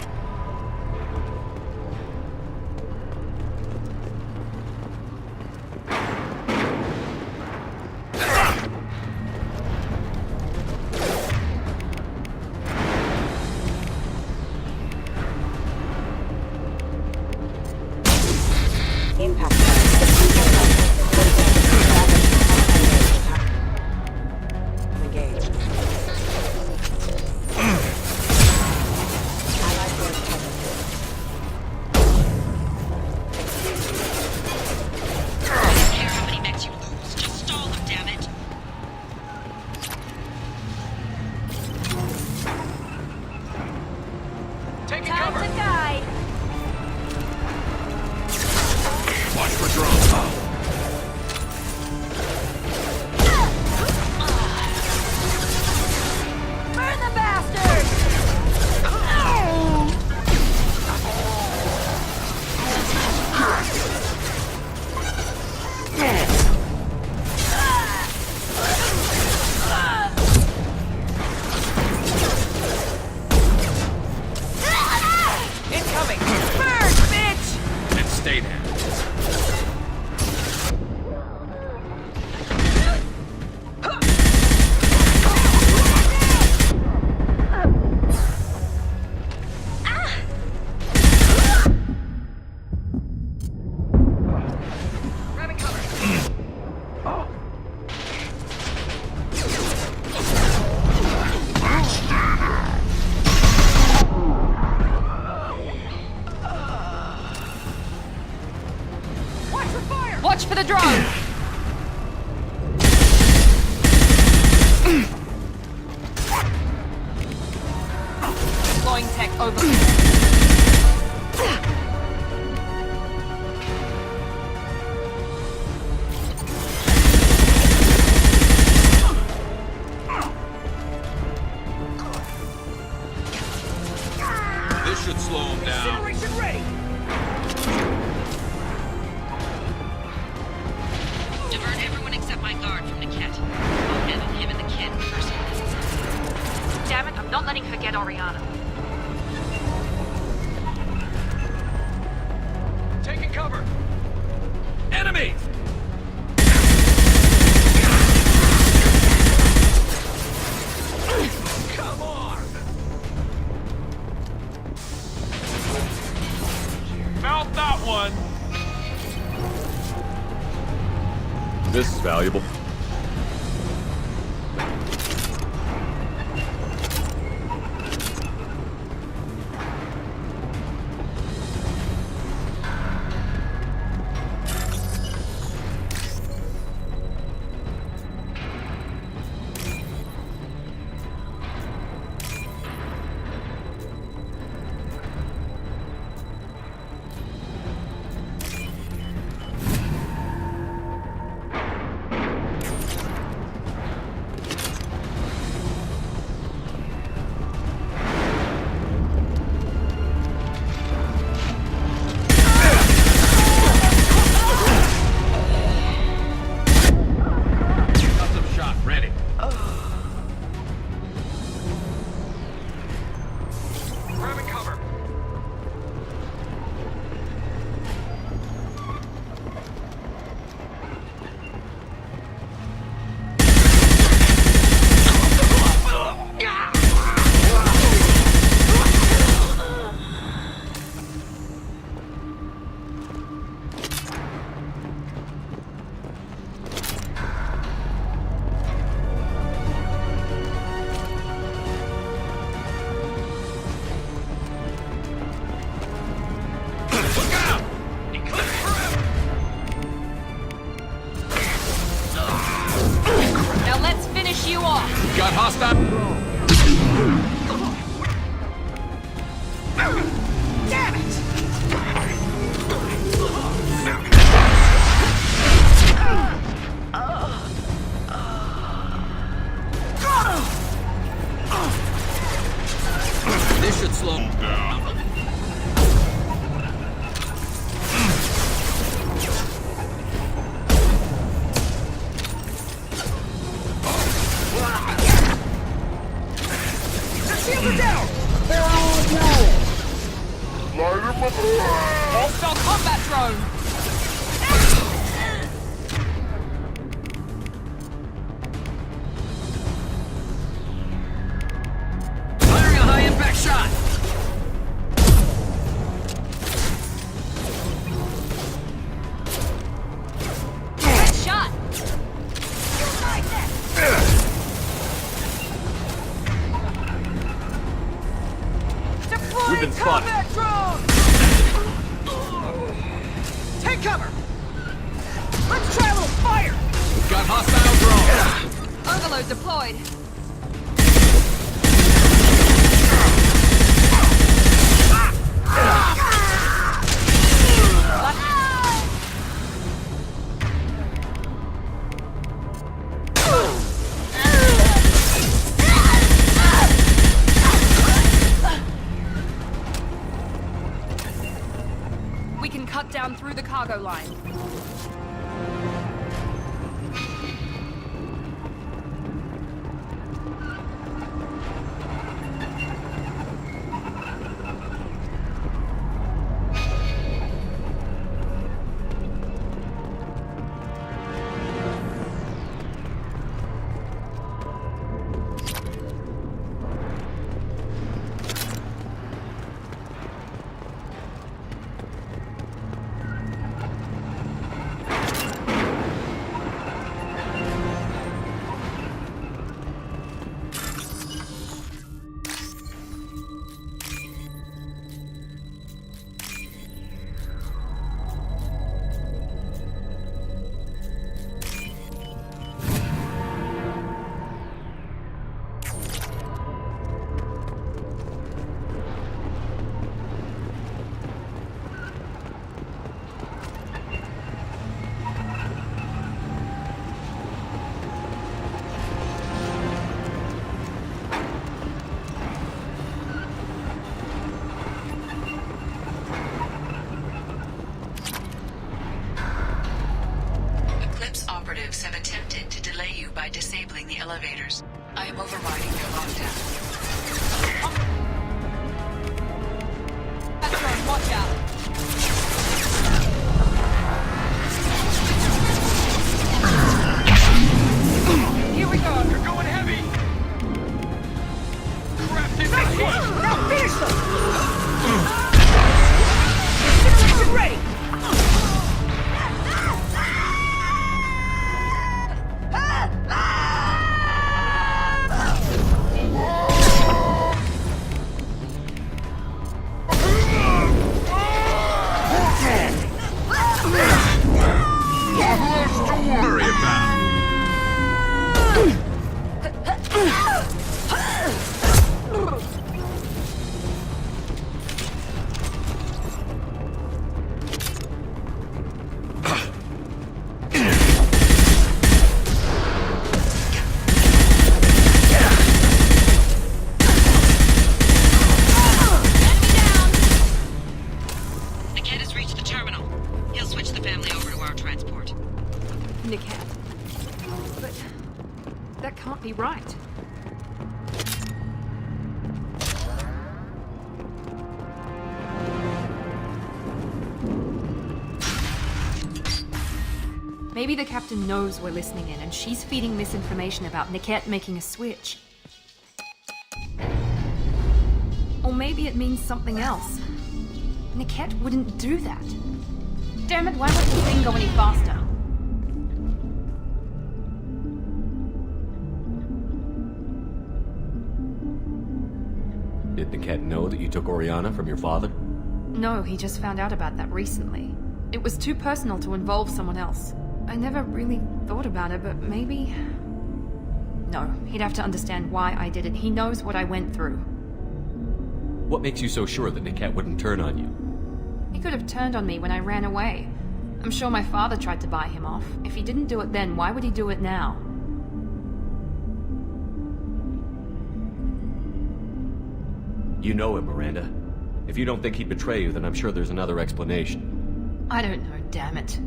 forget Oriana. Taking cover! Enemies! Come on! Felt that one! This is valuable. Got hostile. Damn it! This should slow him down. Hostile combat drone! Firing a high-impact shot! Good shot! We've been spotted. Take cover! Let's try a little fire! We've got hostile drone! Overload deployed. We can cut down through the cargo line. Operatives have attempted to delay you by disabling the elevators. I am overriding your lockdown. Watch out! Here we go! You're going heavy! Trapped in Nice the one! heat! Now finish them! Incineration ready! Hurry about. Niket has reached the terminal. He'll switch the family over to our transport. Niket. But that can't be right. Maybe the captain knows we're listening in and she's feeding misinformation about Niket making a switch. Or maybe it means something else. Niket wouldn't do that. Damn it, why won't the thing go any faster? Did Niket know that you took Oriana from your father? No, he just found out about that recently. It was too personal to involve someone else. I never really thought about it, but maybe... No, he'd have to understand why I did it. He knows what I went through. What makes you so sure that Niket wouldn't turn on you? He could have turned on me when I ran away. I'm sure my father tried to buy him off. If he didn't do it then, why would he do it now? You know him, Miranda. If you don't think he'd betray you, then I'm sure there's another explanation. I don't know, damn it.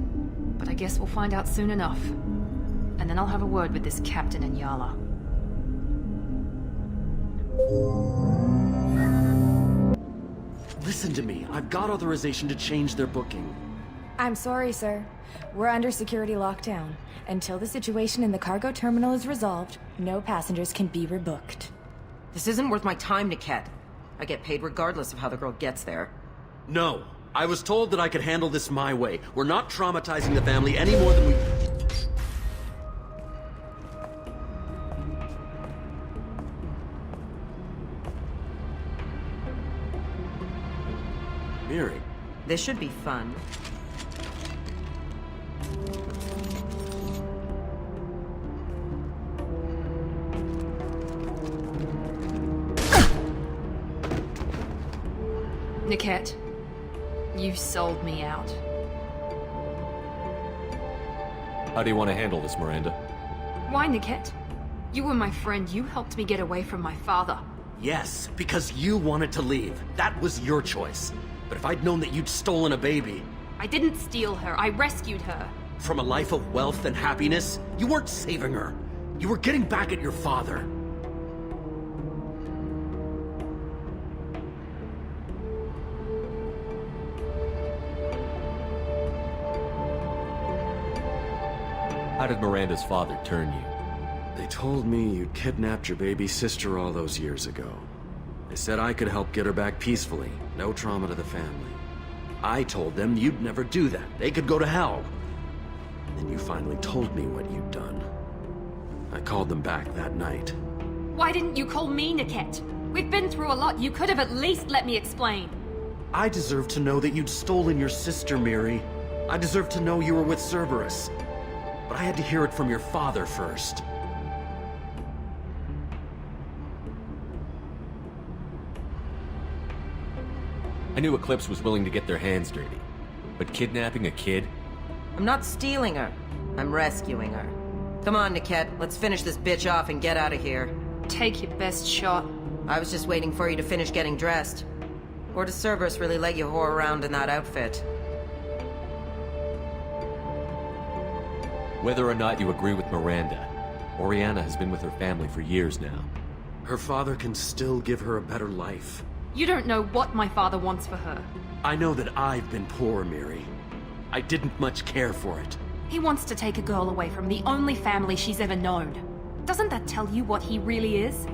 But I guess we'll find out soon enough. And then I'll have a word with this captain in Yala. Listen to me. I've got authorization to change their booking. I'm sorry, sir. We're under security lockdown. Until the situation in the cargo terminal is resolved, no passengers can be rebooked. This isn't worth my time, Niket. I get paid regardless of how the girl gets there. No. I was told that I could handle this my way. We're not traumatizing the family any more than we... Miri. This should be fun. Niket, you sold me out. How do you want to handle this, Miranda? Why, Niket? You were my friend. You helped me get away from my father. Yes, because you wanted to leave. That was your choice. But if I'd known that you'd stolen a baby... I didn't steal her. I rescued her. From a life of wealth and happiness, you weren't saving her. You were getting back at your father. How did Miranda's father turn you? They told me you'd kidnapped your baby sister all those years ago. They said I could help get her back peacefully. No trauma to the family. I told them you'd never do that. They could go to hell. Then you finally told me what you'd done. I called them back that night. Why didn't you call me, Niket? We've been through a lot. You could have at least let me explain. I deserve to know that you'd stolen your sister, Miri. I deserve to know you were with Cerberus. But I had to hear it from your father first. I knew Eclipse was willing to get their hands dirty. But kidnapping a kid? I'm not stealing her. I'm rescuing her. Come on, Niket. Let's finish this bitch off and get out of here. Take your best shot. I was just waiting for you to finish getting dressed. Or does Cerberus really let you whore around in that outfit? Whether or not you agree with Miranda, Oriana has been with her family for years now. Her father can still give her a better life. You don't know what my father wants for her. I know that I've been poor, Miri. I didn't much care for it. He wants to take a girl away from the only family she's ever known. Doesn't that tell you what he really is?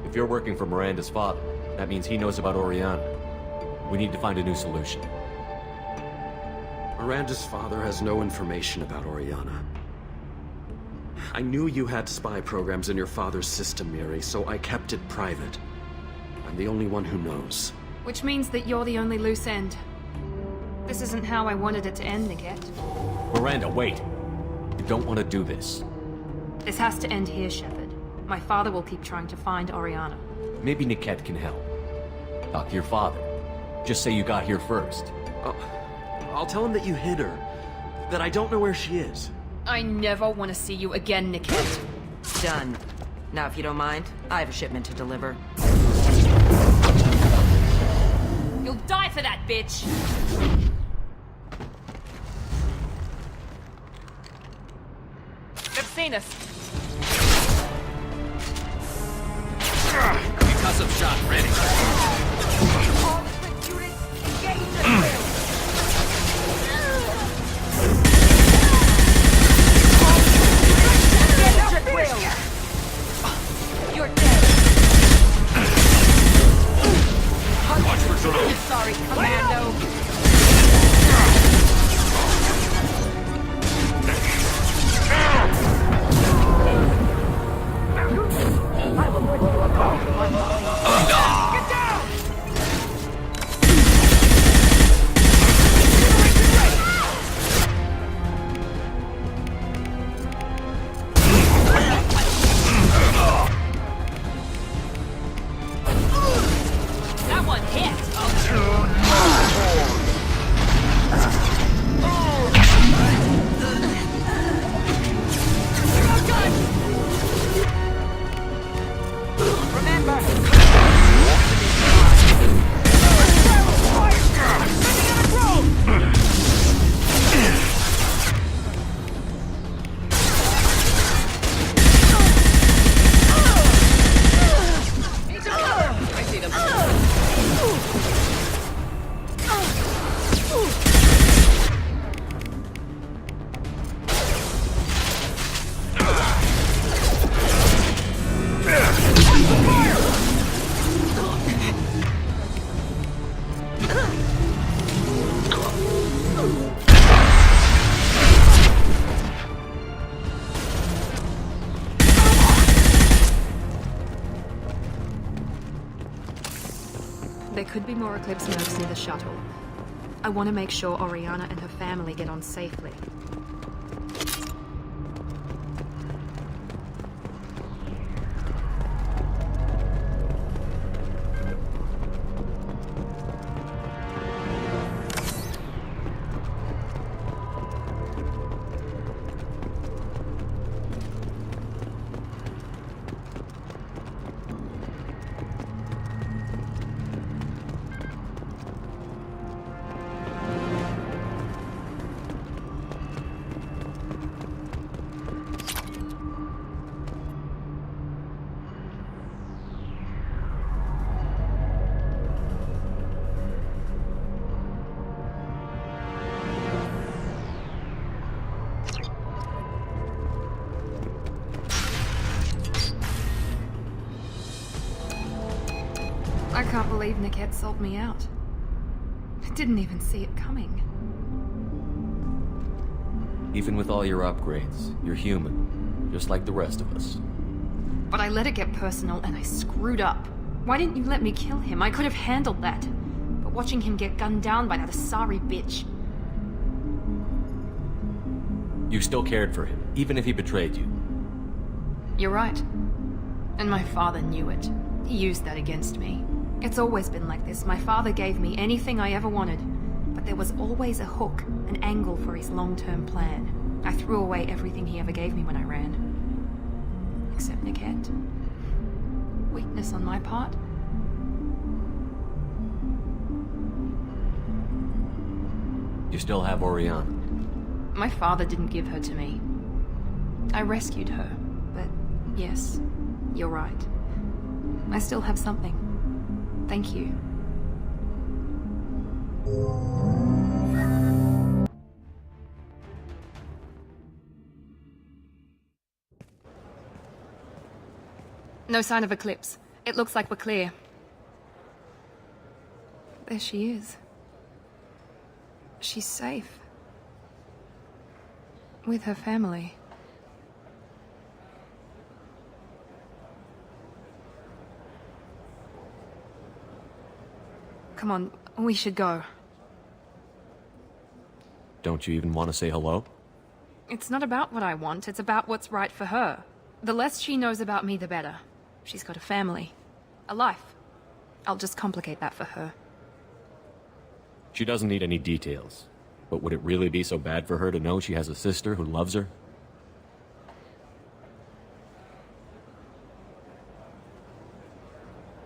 If you're working for Miranda's father, that means he knows about Oriana. We need to find a new solution. Miranda's father has no information about Oriana. I knew you had spy programs in your father's system, Miri, so I kept it private. I'm the only one who knows. Which means that you're the only loose end. This isn't how I wanted it to end, Niket. Miranda, wait! You don't want to do this. This has to end here, Shepard. My father will keep trying to find Oriana. Maybe Niket can help. Talk to your father. Just say you got here first. I'll tell him that you hid her. That I don't know where she is. I never want to see you again, Niket. Done. Now, if you don't mind, I have a shipment to deliver. You'll die for that, bitch! They've seen us. Concussive shot ready. You're dead. Watch for drone. Sorry, Commando. That one hit. I see them. There could be more Eclipse nerves near the shuttle. I want to make sure Oriana and her family get on safely. I can't believe Niket sold me out. I didn't even see it coming. Even with all your upgrades, you're human, just like the rest of us. But I let it get personal and I screwed up. Why didn't you let me kill him? I could have handled that. But watching him get gunned down by that Asari bitch... You still cared for him, even if he betrayed you. You're right. And my father knew it. He used that against me. It's always been like this. My father gave me anything I ever wanted. But there was always a hook, an angle for his long-term plan. I threw away everything he ever gave me when I ran. Except Niket. Weakness on my part. You still have Oriana. My father didn't give her to me. I rescued her, but yes, you're right. I still have something. Thank you. No sign of Eclipse. It looks like we're clear. There she is. She's safe. With her family. Come on, we should go. Don't you even want to say hello? It's not about what I want, it's about what's right for her. The less she knows about me, the better. She's got a family. A life. I'll just complicate that for her. She doesn't need any details. But would it really be so bad for her to know she has a sister who loves her?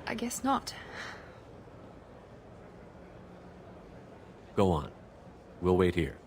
I guess not. Go on. We'll wait here.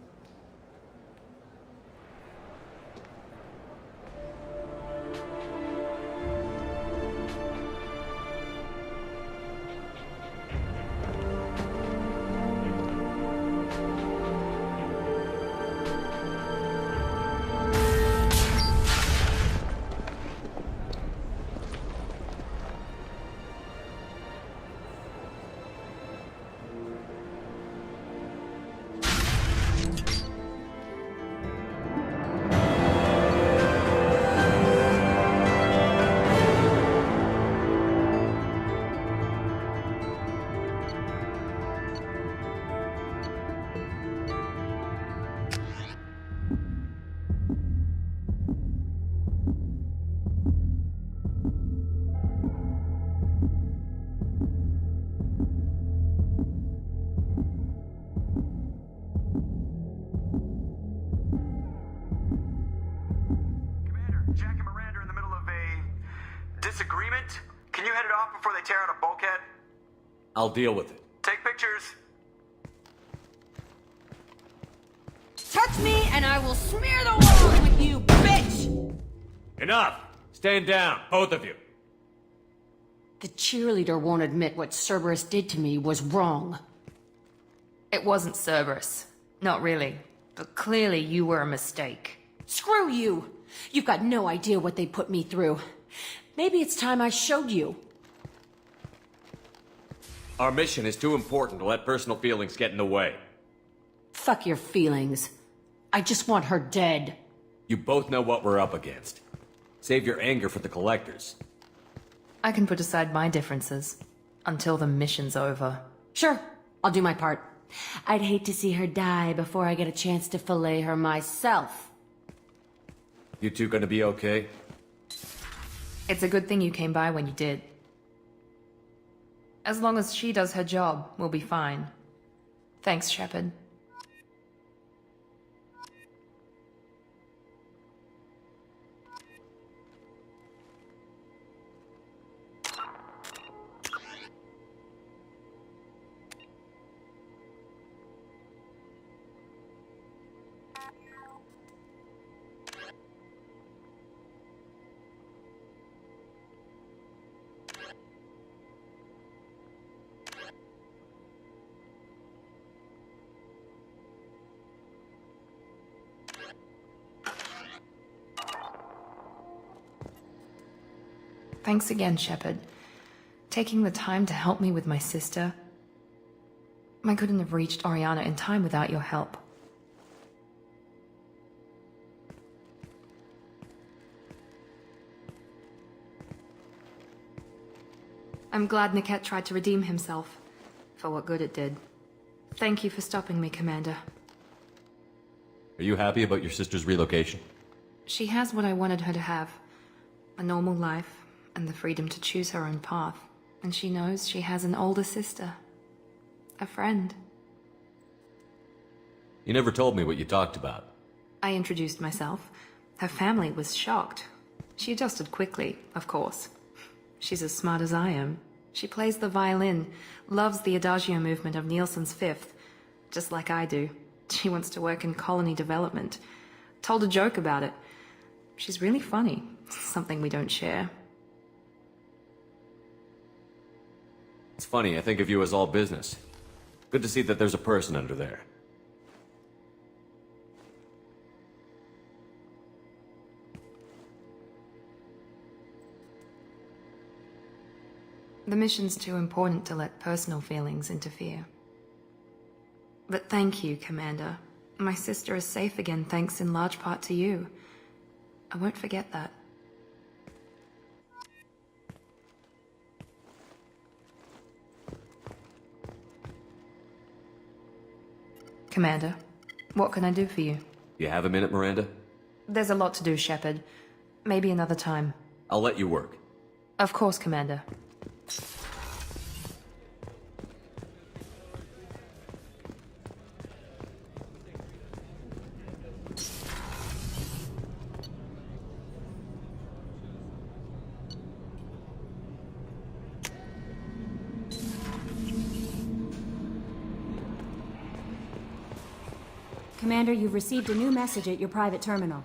Disagreement? Can you head it off before they tear out a bulkhead? I'll deal with it. Take pictures. Touch me and I will smear the walls with you, bitch! Enough! Stand down, both of you. The cheerleader won't admit what Cerberus did to me was wrong. It wasn't Cerberus. Not really. But clearly you were a mistake. Screw you! You've got no idea what they put me through. Maybe it's time I showed you. Our mission is too important to let personal feelings get in the way. Fuck your feelings. I just want her dead. You both know what we're up against. Save your anger for the collectors. I can put aside my differences. Until the mission's over. Sure, I'll do my part. I'd hate to see her die before I get a chance to fillet her myself. You two gonna be okay? It's a good thing you came by when you did. As long as she does her job, we'll be fine. Thanks, Shepard. Thanks again, Shepard. Taking the time to help me with my sister. I couldn't have reached Oriana in time without your help. I'm glad Niket tried to redeem himself, for what good it did. Thank you for stopping me, Commander. Are you happy about your sister's relocation? She has what I wanted her to have. A normal life, and the freedom to choose her own path. And she knows she has an older sister. A friend. You never told me what you talked about. I introduced myself. Her family was shocked. She adjusted quickly, of course. She's as smart as I am. She plays the violin, loves the Adagio movement of Nielsen's Fifth, just like I do. She wants to work in colony development. Told a joke about it. She's really funny. Something we don't share. It's funny, I think of you as all business. Good to see that there's a person under there. The mission's too important to let personal feelings interfere. But thank you, Commander. My sister is safe again thanks in large part to you. I won't forget that. Commander, what can I do for you? You have a minute, Miranda? There's a lot to do, Shepard. Maybe another time. I'll let you work. Of course, Commander. Commander, you've received a new message at your private terminal.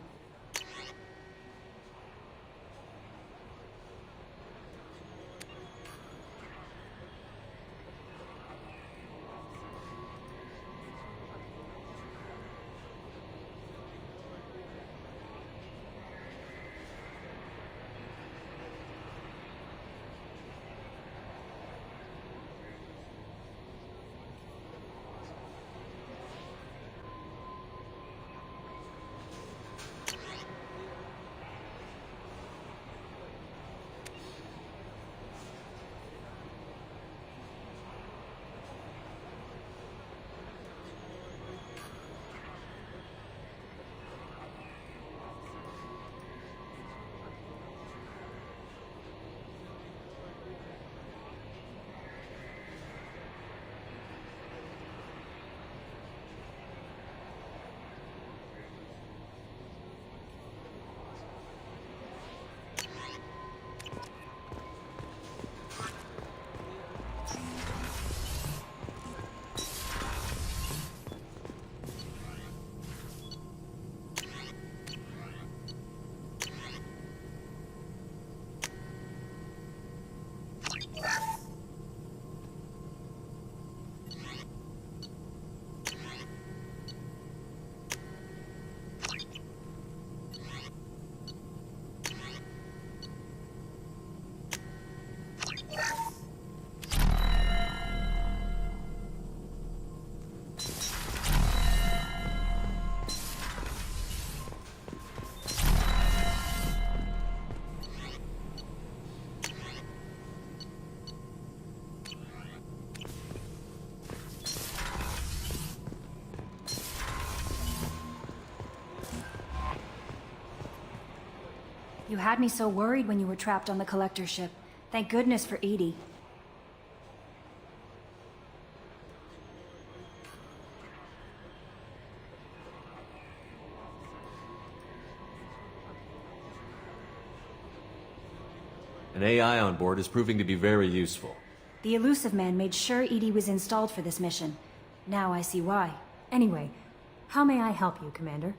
You had me so worried when you were trapped on the collector ship. Thank goodness for Edie. An AI on board is proving to be very useful. The Elusive Man made sure Edie was installed for this mission. Now I see why. Anyway, how may I help you, Commander?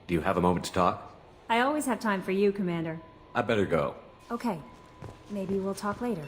Do you have a moment to talk? I always have time for you, Commander. I better go. Okay. Maybe we'll talk later.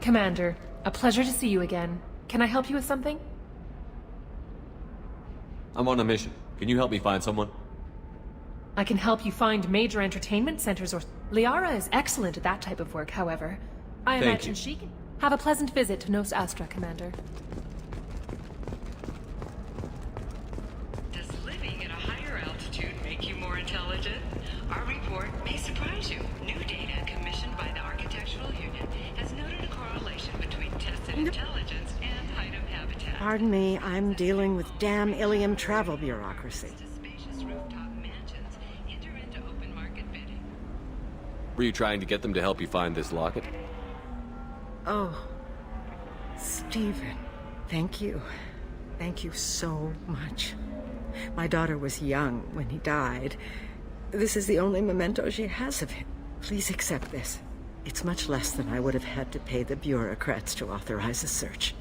Commander, a pleasure to see you again. Can I help you with something? I'm on a mission. Can you help me find someone? I can help you find major entertainment centers or... Liara is excellent at that type of work, however. I imagine she can... Have a pleasant visit to Nos Astra, Commander. Does living at a higher altitude make you more intelligent? Our report may surprise you. New data commissioned by the Architectural Union has noted a correlation between tested intelligence and height of habitat. Pardon me, I'm dealing with damn Ilium travel bureaucracy. Were you trying to get them to help you find this locket? Oh, Stephen, thank you. Thank you so much. My daughter was young when he died. This is the only memento she has of him. Please accept this. It's much less than I would have had to pay the bureaucrats to authorize a search.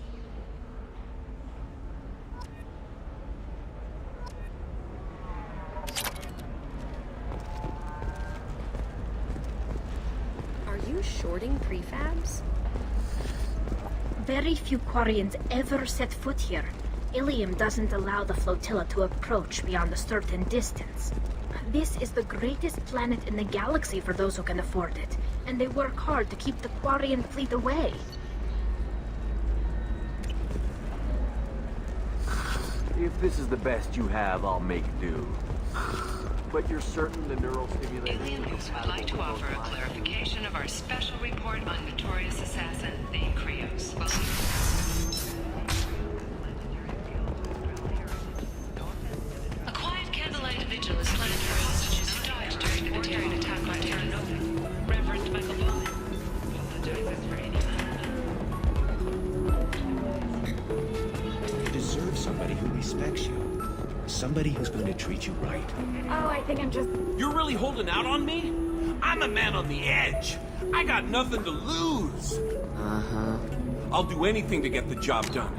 Are you shorting prefabs? Very few Quarians ever set foot here. Ilium doesn't allow the flotilla to approach beyond a certain distance. This is the greatest planet in the galaxy for those who can afford it, and they work hard to keep the Quarian fleet away. If this is the best you have, I'll make do. But you're certain the neural stimulation... Alien News would like to offer a clarification of our special report on notorious assassin, the Krios. A quiet candlelight vigil is planned for hostages who died during the terror attack on Terra Nova. Reverend Michael Bowman apologizes for any You deserve somebody who respects you. Somebody who's going to treat you right. Oh, I think I'm just... You're really holding out on me? I'm a man on the edge. I got nothing to lose. Uh-huh. I'll do anything to get the job done.